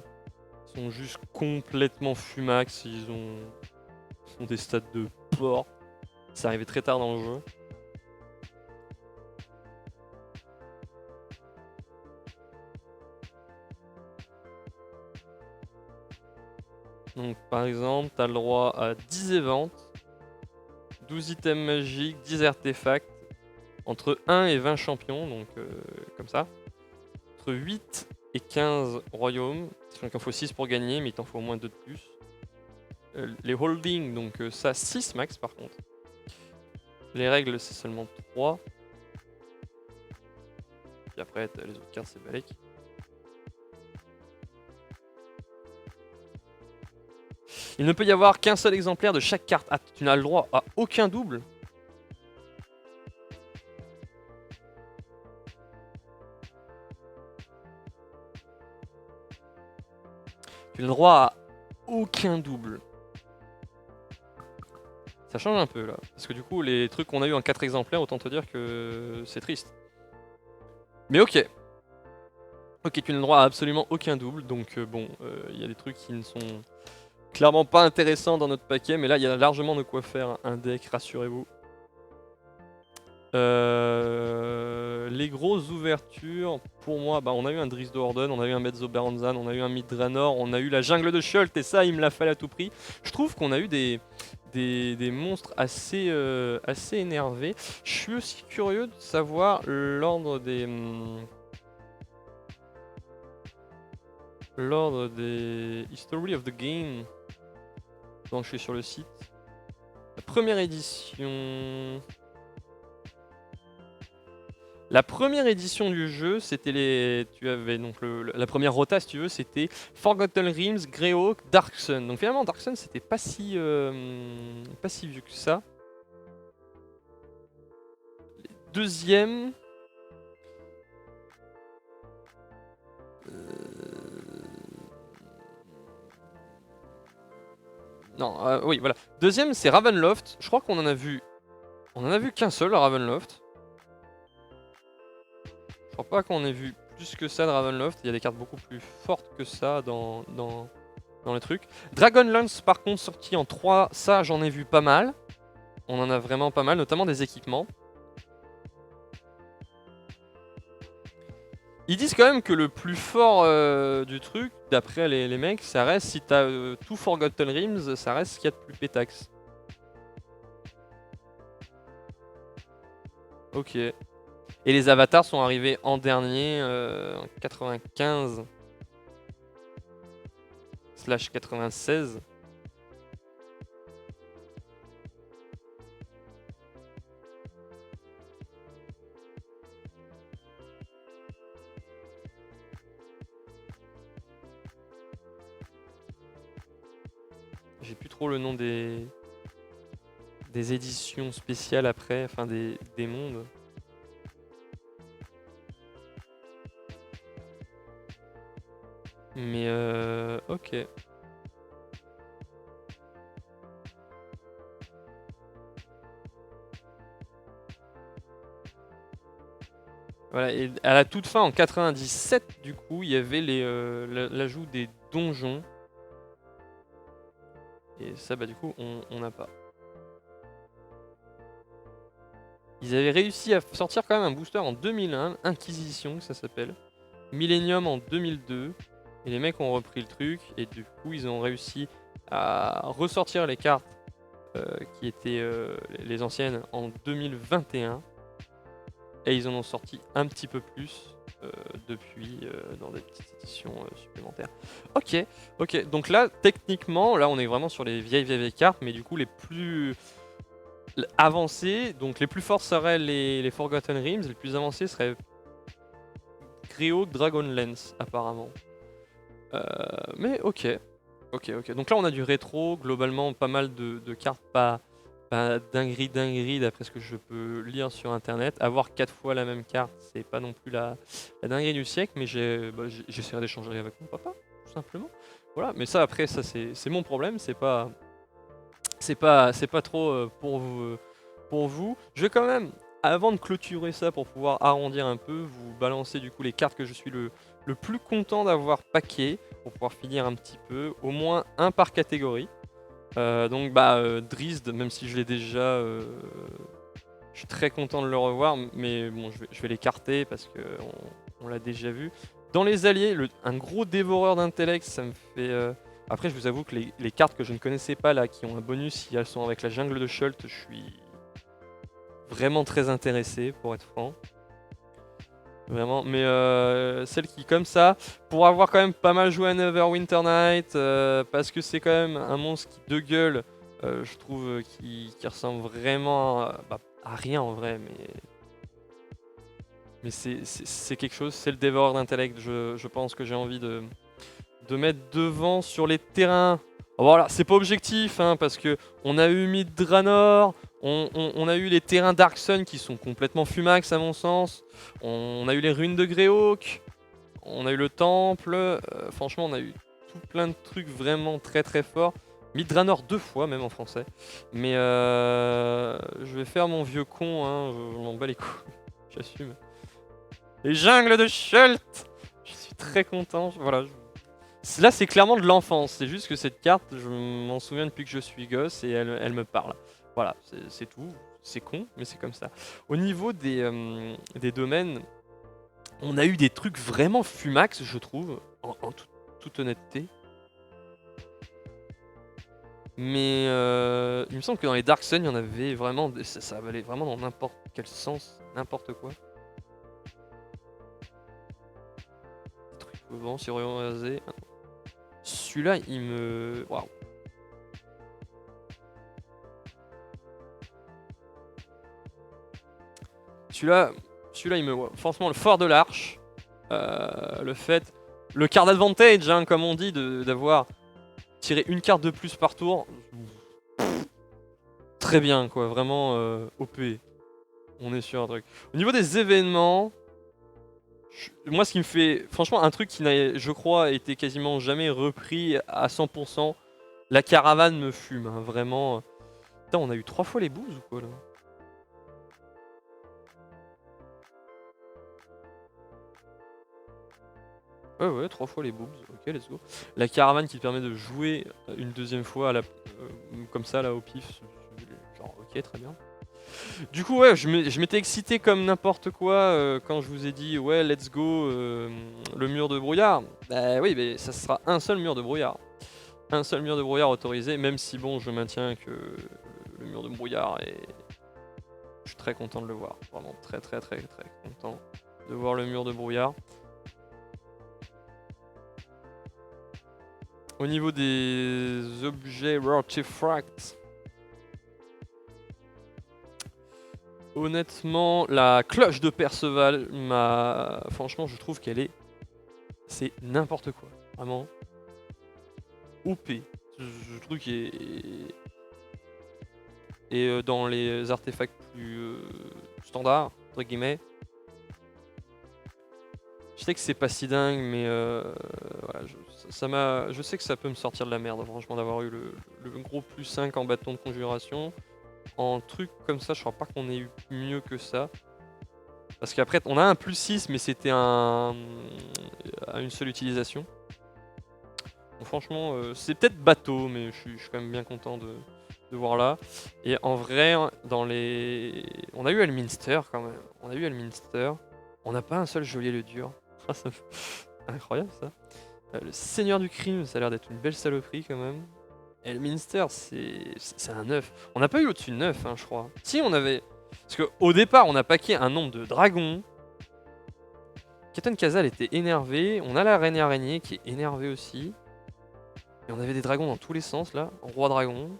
Speaker 2: juste complètement fumax. Ils ont des stats de porc. C'est arrivé très tard dans le jeu. Donc par exemple, tu as le droit à 10 éventes, 12 items magiques, 10 artefacts, entre 1 et 20 champions, donc comme ça. Entre 8 et 15 royaumes, donc il en faut 6 pour gagner, mais il t'en faut au moins 2 de plus. Les holdings, donc ça 6 max par contre. Les règles c'est seulement 3. Puis après les autres cartes c'est balèque. Il ne peut y avoir qu'un seul exemplaire de chaque carte. Ah, tu n'as le droit à aucun double. Tu n'as le droit à aucun double. Ça change un peu là. Parce que du coup, les trucs qu'on a eu en 4 exemplaires, autant te dire que c'est triste. Mais ok. Ok, tu n'as le droit à absolument aucun double. Donc bon, il y a des trucs qui ne sont clairement pas intéressants dans notre paquet. Mais là, il y a largement de quoi faire un deck, rassurez-vous. Les grosses ouvertures, pour moi, bah, on a eu un Driss de Horden, on a eu un Mezzo Baranzan, on a eu un Mid-Draenor, on a eu la jungle de Shult, et ça, il me l'a fallu à tout prix. Je trouve qu'on a eu des monstres assez, assez énervés. Je suis aussi curieux de savoir l'ordre des... l'ordre des History of the Game. Donc je suis sur le site. La première édition... La première édition du jeu, c'était tu avais donc la première rota si tu veux, c'était Forgotten Realms, Greyhawk, Dark Sun. Donc finalement Dark Sun c'était pas si vieux que ça. Deuxième. Non, oui voilà. Deuxième c'est Ravenloft. Je crois qu'on en a vu. On en a vu qu'un seul, Ravenloft. Je crois pas qu'on ait vu plus que ça de Ravenloft. Il y a des cartes beaucoup plus fortes que ça dans les trucs. Dragonlance par contre sorti en 3, ça j'en ai vu pas mal. On en a vraiment pas mal, notamment des équipements. Ils disent quand même que le plus fort du truc, d'après les mecs, ça reste, si t'as tout Forgotten Realms, ça reste ce qu'il y a de plus pétax. Ok. Et les avatars sont arrivés en dernier, en 95/96. J'ai plus trop le nom des éditions spéciales après, enfin des mondes. Mais ok. Voilà, et à la toute fin, en 97, du coup, il y avait l'ajout des donjons. Et ça, bah du coup, on n'a pas. Ils avaient réussi à sortir quand même un booster en 2001, Inquisition, ça s'appelle. Millennium en 2002. Et les mecs ont repris le truc, et du coup, ils ont réussi à ressortir les cartes qui étaient les anciennes en 2021. Et ils en ont sorti un petit peu plus depuis dans des petites éditions supplémentaires. Ok, ok. Donc là, techniquement, là on est vraiment sur les vieilles cartes, mais du coup les plus avancées, donc les plus fortes seraient les Forgotten Realms, les plus avancées seraient Greo Dragonlance apparemment. Mais ok. Ok. Donc là on a du rétro, globalement pas mal de cartes pas dinguerie d'après ce que je peux lire sur internet. Avoir 4 fois la même carte, c'est pas non plus la dinguerie du siècle, mais j'essaierai d'échanger avec mon papa, tout simplement. Voilà, mais ça après, ça c'est mon problème, c'est pas trop pour vous. Je vais quand même, avant de clôturer ça pour pouvoir arrondir un peu, vous balancer du coup les cartes que je suis le plus content d'avoir packé pour pouvoir finir un petit peu, au moins un par catégorie. Donc Drizzt, même si je l'ai déjà, je suis très content de le revoir, mais bon, je vais l'écarter parce que on l'a déjà vu. Dans les alliés, un gros dévoreur d'intellect, ça me fait... Après, je vous avoue que les cartes que je ne connaissais pas là, qui ont un bonus, si elles sont avec la jungle de Shult, je suis vraiment très intéressé, pour être franc. Vraiment, mais celle qui comme ça, pour avoir quand même pas mal joué à Neverwinter Night, parce que c'est quand même un monstre qui de gueule, je trouve, qui ressemble vraiment à rien en vrai, mais c'est quelque chose, c'est le dévoreur d'intellect, je pense que j'ai envie de mettre devant sur les terrains. Voilà, c'est pas objectif, hein, parce que on a eu Myth Draenor, on a eu les terrains Dark Sun qui sont complètement fumax à mon sens, on a eu les ruines de Greyhawk, on a eu le temple, franchement on a eu tout plein de trucs vraiment très forts. Myth Draenor 2 fois même en français, mais je vais faire mon vieux con, hein, je m'en bats les couilles, j'assume. Les jungles de Shult, je suis très content, voilà. Là, c'est clairement de l'enfance. C'est juste que cette carte, je m'en souviens depuis que je suis gosse et elle me parle. Voilà, c'est tout. C'est con, mais c'est comme ça. Au niveau des domaines, on a eu des trucs vraiment fumax, je trouve, en toute honnêteté. Mais il me semble que dans les Dark Sun, il y en avait vraiment... Ça allait vraiment dans n'importe quel sens, n'importe quoi. Truc vent, sur rasé. Celui-là, il me... Waouh. Celui-là, il me... Franchement, le fort de l'arche. Le fait... Le card advantage, hein, comme on dit, d'avoir tiré une carte de plus par tour. Très bien, quoi. Vraiment OP. On est sur un truc. Au niveau des événements... Moi, ce qui me fait... Franchement, un truc qui n'a, je crois, été quasiment jamais repris à 100%. La caravane me fume, hein, vraiment. Putain, on a eu 3 fois les bouses ou quoi, là? Ouais, 3 fois les boobs, ok, let's go. La caravane qui permet de jouer une deuxième fois à comme ça, là, au pif. Genre, ok, très bien. Du coup, ouais, je m'étais excité comme n'importe quoi quand je vous ai dit, ouais, let's go, le mur de brouillard. Bah oui, mais ça sera un seul mur de brouillard. Un seul mur de brouillard autorisé, même si bon, je maintiens que le mur de brouillard est... Je suis très content de le voir, vraiment très très très très content de voir le mur de brouillard. Au niveau des objets artefacts, honnêtement, la cloche de Perceval m'a... Franchement, je trouve qu'elle est... C'est n'importe quoi, vraiment. OP. Je trouve qu'il est... Et dans les artefacts plus standards, entre guillemets. Je sais que c'est pas si dingue, mais voilà, je sais que ça peut me sortir de la merde, franchement, d'avoir eu le gros plus 5 en bâton de conjuration. En truc comme ça, je crois pas qu'on ait eu mieux que ça. Parce qu'après, on a un plus 6, mais c'était à une seule utilisation. Donc franchement, c'est peut-être bateau, mais je suis quand même bien content de voir là. Et en vrai, dans les... On a eu Elminster quand même. On a eu Elminster. On n'a pas un seul geôlier le dur. Incroyable ça. Le Seigneur du Crime, ça a l'air d'être une belle saloperie quand même. Elminster, c'est un 9. On n'a pas eu au-dessus de 9, hein, je crois. Si, on avait... Parce qu'au départ, on a paqué un nombre de dragons. Captain Kazal était énervé. On a la reine araignée qui est énervée aussi. Et on avait des dragons dans tous les sens là. Roi dragon.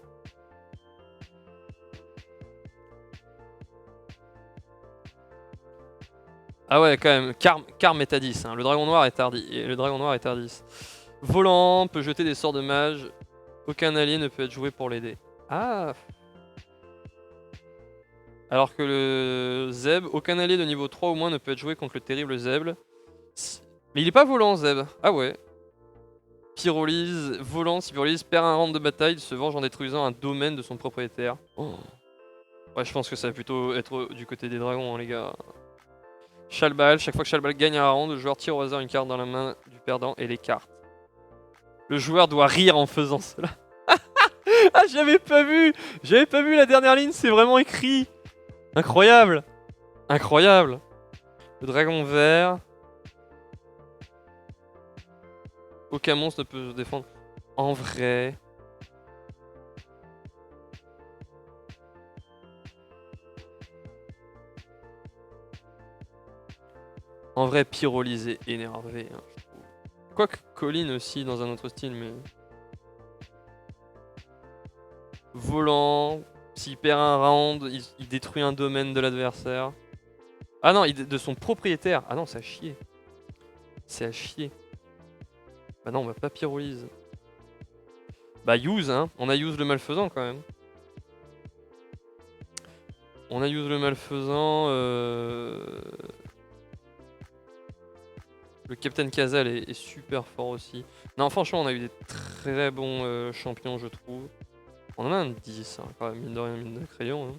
Speaker 2: Ah ouais, quand même. Carme est à 10. Hein. Le dragon noir est à 10. Le dragon noir est à 10. Volant, peut jeter des sorts de mage. Aucun allié ne peut être joué pour l'aider. Ah. Alors que le Zeb, aucun allié de niveau 3 ou moins ne peut être joué contre le terrible Zeb. Mais il est pas volant, Zeb. Ah ouais. Pyrolyse, volant, si Pyrolyse perd un round de bataille, il se venge en détruisant un domaine de son propriétaire. Oh. Ouais, je pense que ça va plutôt être du côté des dragons, hein, les gars. Chalbal, chaque fois que Chalbal gagne un round, le joueur tire au hasard une carte dans la main du perdant et les cartes. Le joueur doit rire en faisant cela. Ah, j'avais pas vu la dernière ligne, c'est vraiment écrit. Incroyable. Incroyable. Le dragon vert. Aucun monstre ne peut se défendre. En vrai... En vrai, Pyrolyse est énervé, hein, je trouve. Quoique Colin aussi, dans un autre style, mais... Volant... S'il perd un round, il détruit un domaine de l'adversaire. Ah non, de son propriétaire. Ah non, c'est à chier. C'est à chier. Bah non, on va pas Pyrolyse. Bah use, hein. On a use le malfaisant quand même. On a use le malfaisant. Le Captain Kazal est super fort aussi. Non, franchement, on a eu des très bons champions, je trouve. On en a un 10, hein, quand même, mine de rien, mine de crayon. Hein.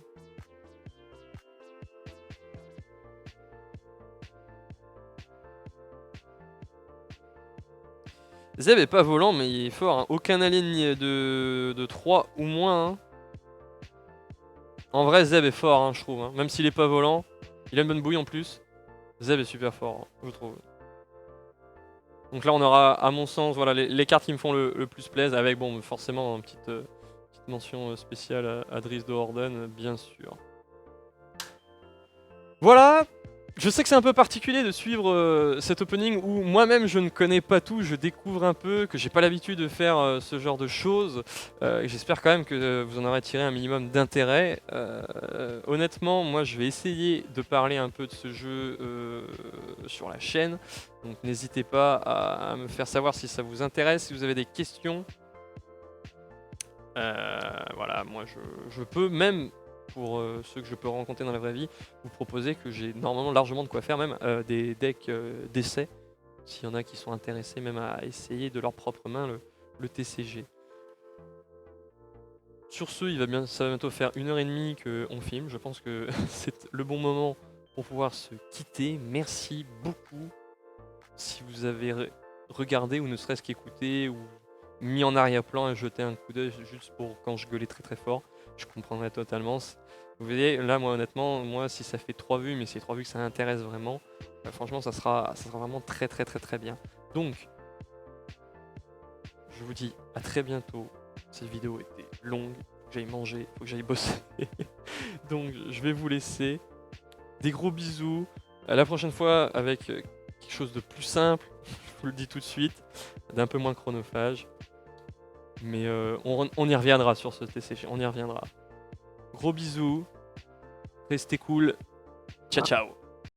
Speaker 2: Zeb est pas volant, mais il est fort. Hein. Aucun allié de 3 ou moins. Hein. En vrai, Zeb est fort, hein, je trouve. Hein. Même s'il est pas volant, il a une bonne bouille en plus. Zeb est super fort, hein, je trouve. Donc là, on aura, à mon sens, voilà, les cartes qui me font le plus plaisir, avec, bon, forcément, une petite mention spéciale à Driss de Horden, bien sûr. Voilà. Je sais que c'est un peu particulier de suivre cet opening où moi-même je ne connais pas tout, je découvre un peu, que j'ai pas l'habitude de faire ce genre de choses. J'espère quand même que vous en aurez tiré un minimum d'intérêt. Honnêtement, moi je vais essayer de parler un peu de ce jeu sur la chaîne. Donc n'hésitez pas à me faire savoir si ça vous intéresse, si vous avez des questions. Voilà, moi je peux même... pour ceux que je peux rencontrer dans la vraie vie, vous proposer que j'ai normalement largement de quoi faire, même des decks d'essai, s'il y en a qui sont intéressés même à essayer de leurs propres mains le TCG. Sur ce, ça va bientôt faire 1h30 qu'on filme, je pense que c'est le bon moment pour pouvoir se quitter. Merci beaucoup si vous avez regardé ou ne serait-ce qu'écouté ou mis en arrière-plan et jeté un coup d'œil juste pour quand je gueulais très très fort. Je comprendrais totalement. Vous voyez, là, moi, honnêtement, moi, si ça fait 3 vues, mais c'est 3 vues que ça intéresse vraiment, franchement, ça sera vraiment très, très, très, très bien. Donc, je vous dis à très bientôt. Cette vidéo était longue, faut que j'aille manger, faut que j'aille bosser. Donc, je vais vous laisser. Des gros bisous. À la prochaine fois avec quelque chose de plus simple, je vous le dis tout de suite, d'un peu moins chronophage. Mais on y reviendra sur ce TCG, on y reviendra. Gros bisous, restez cool, ciao ciao.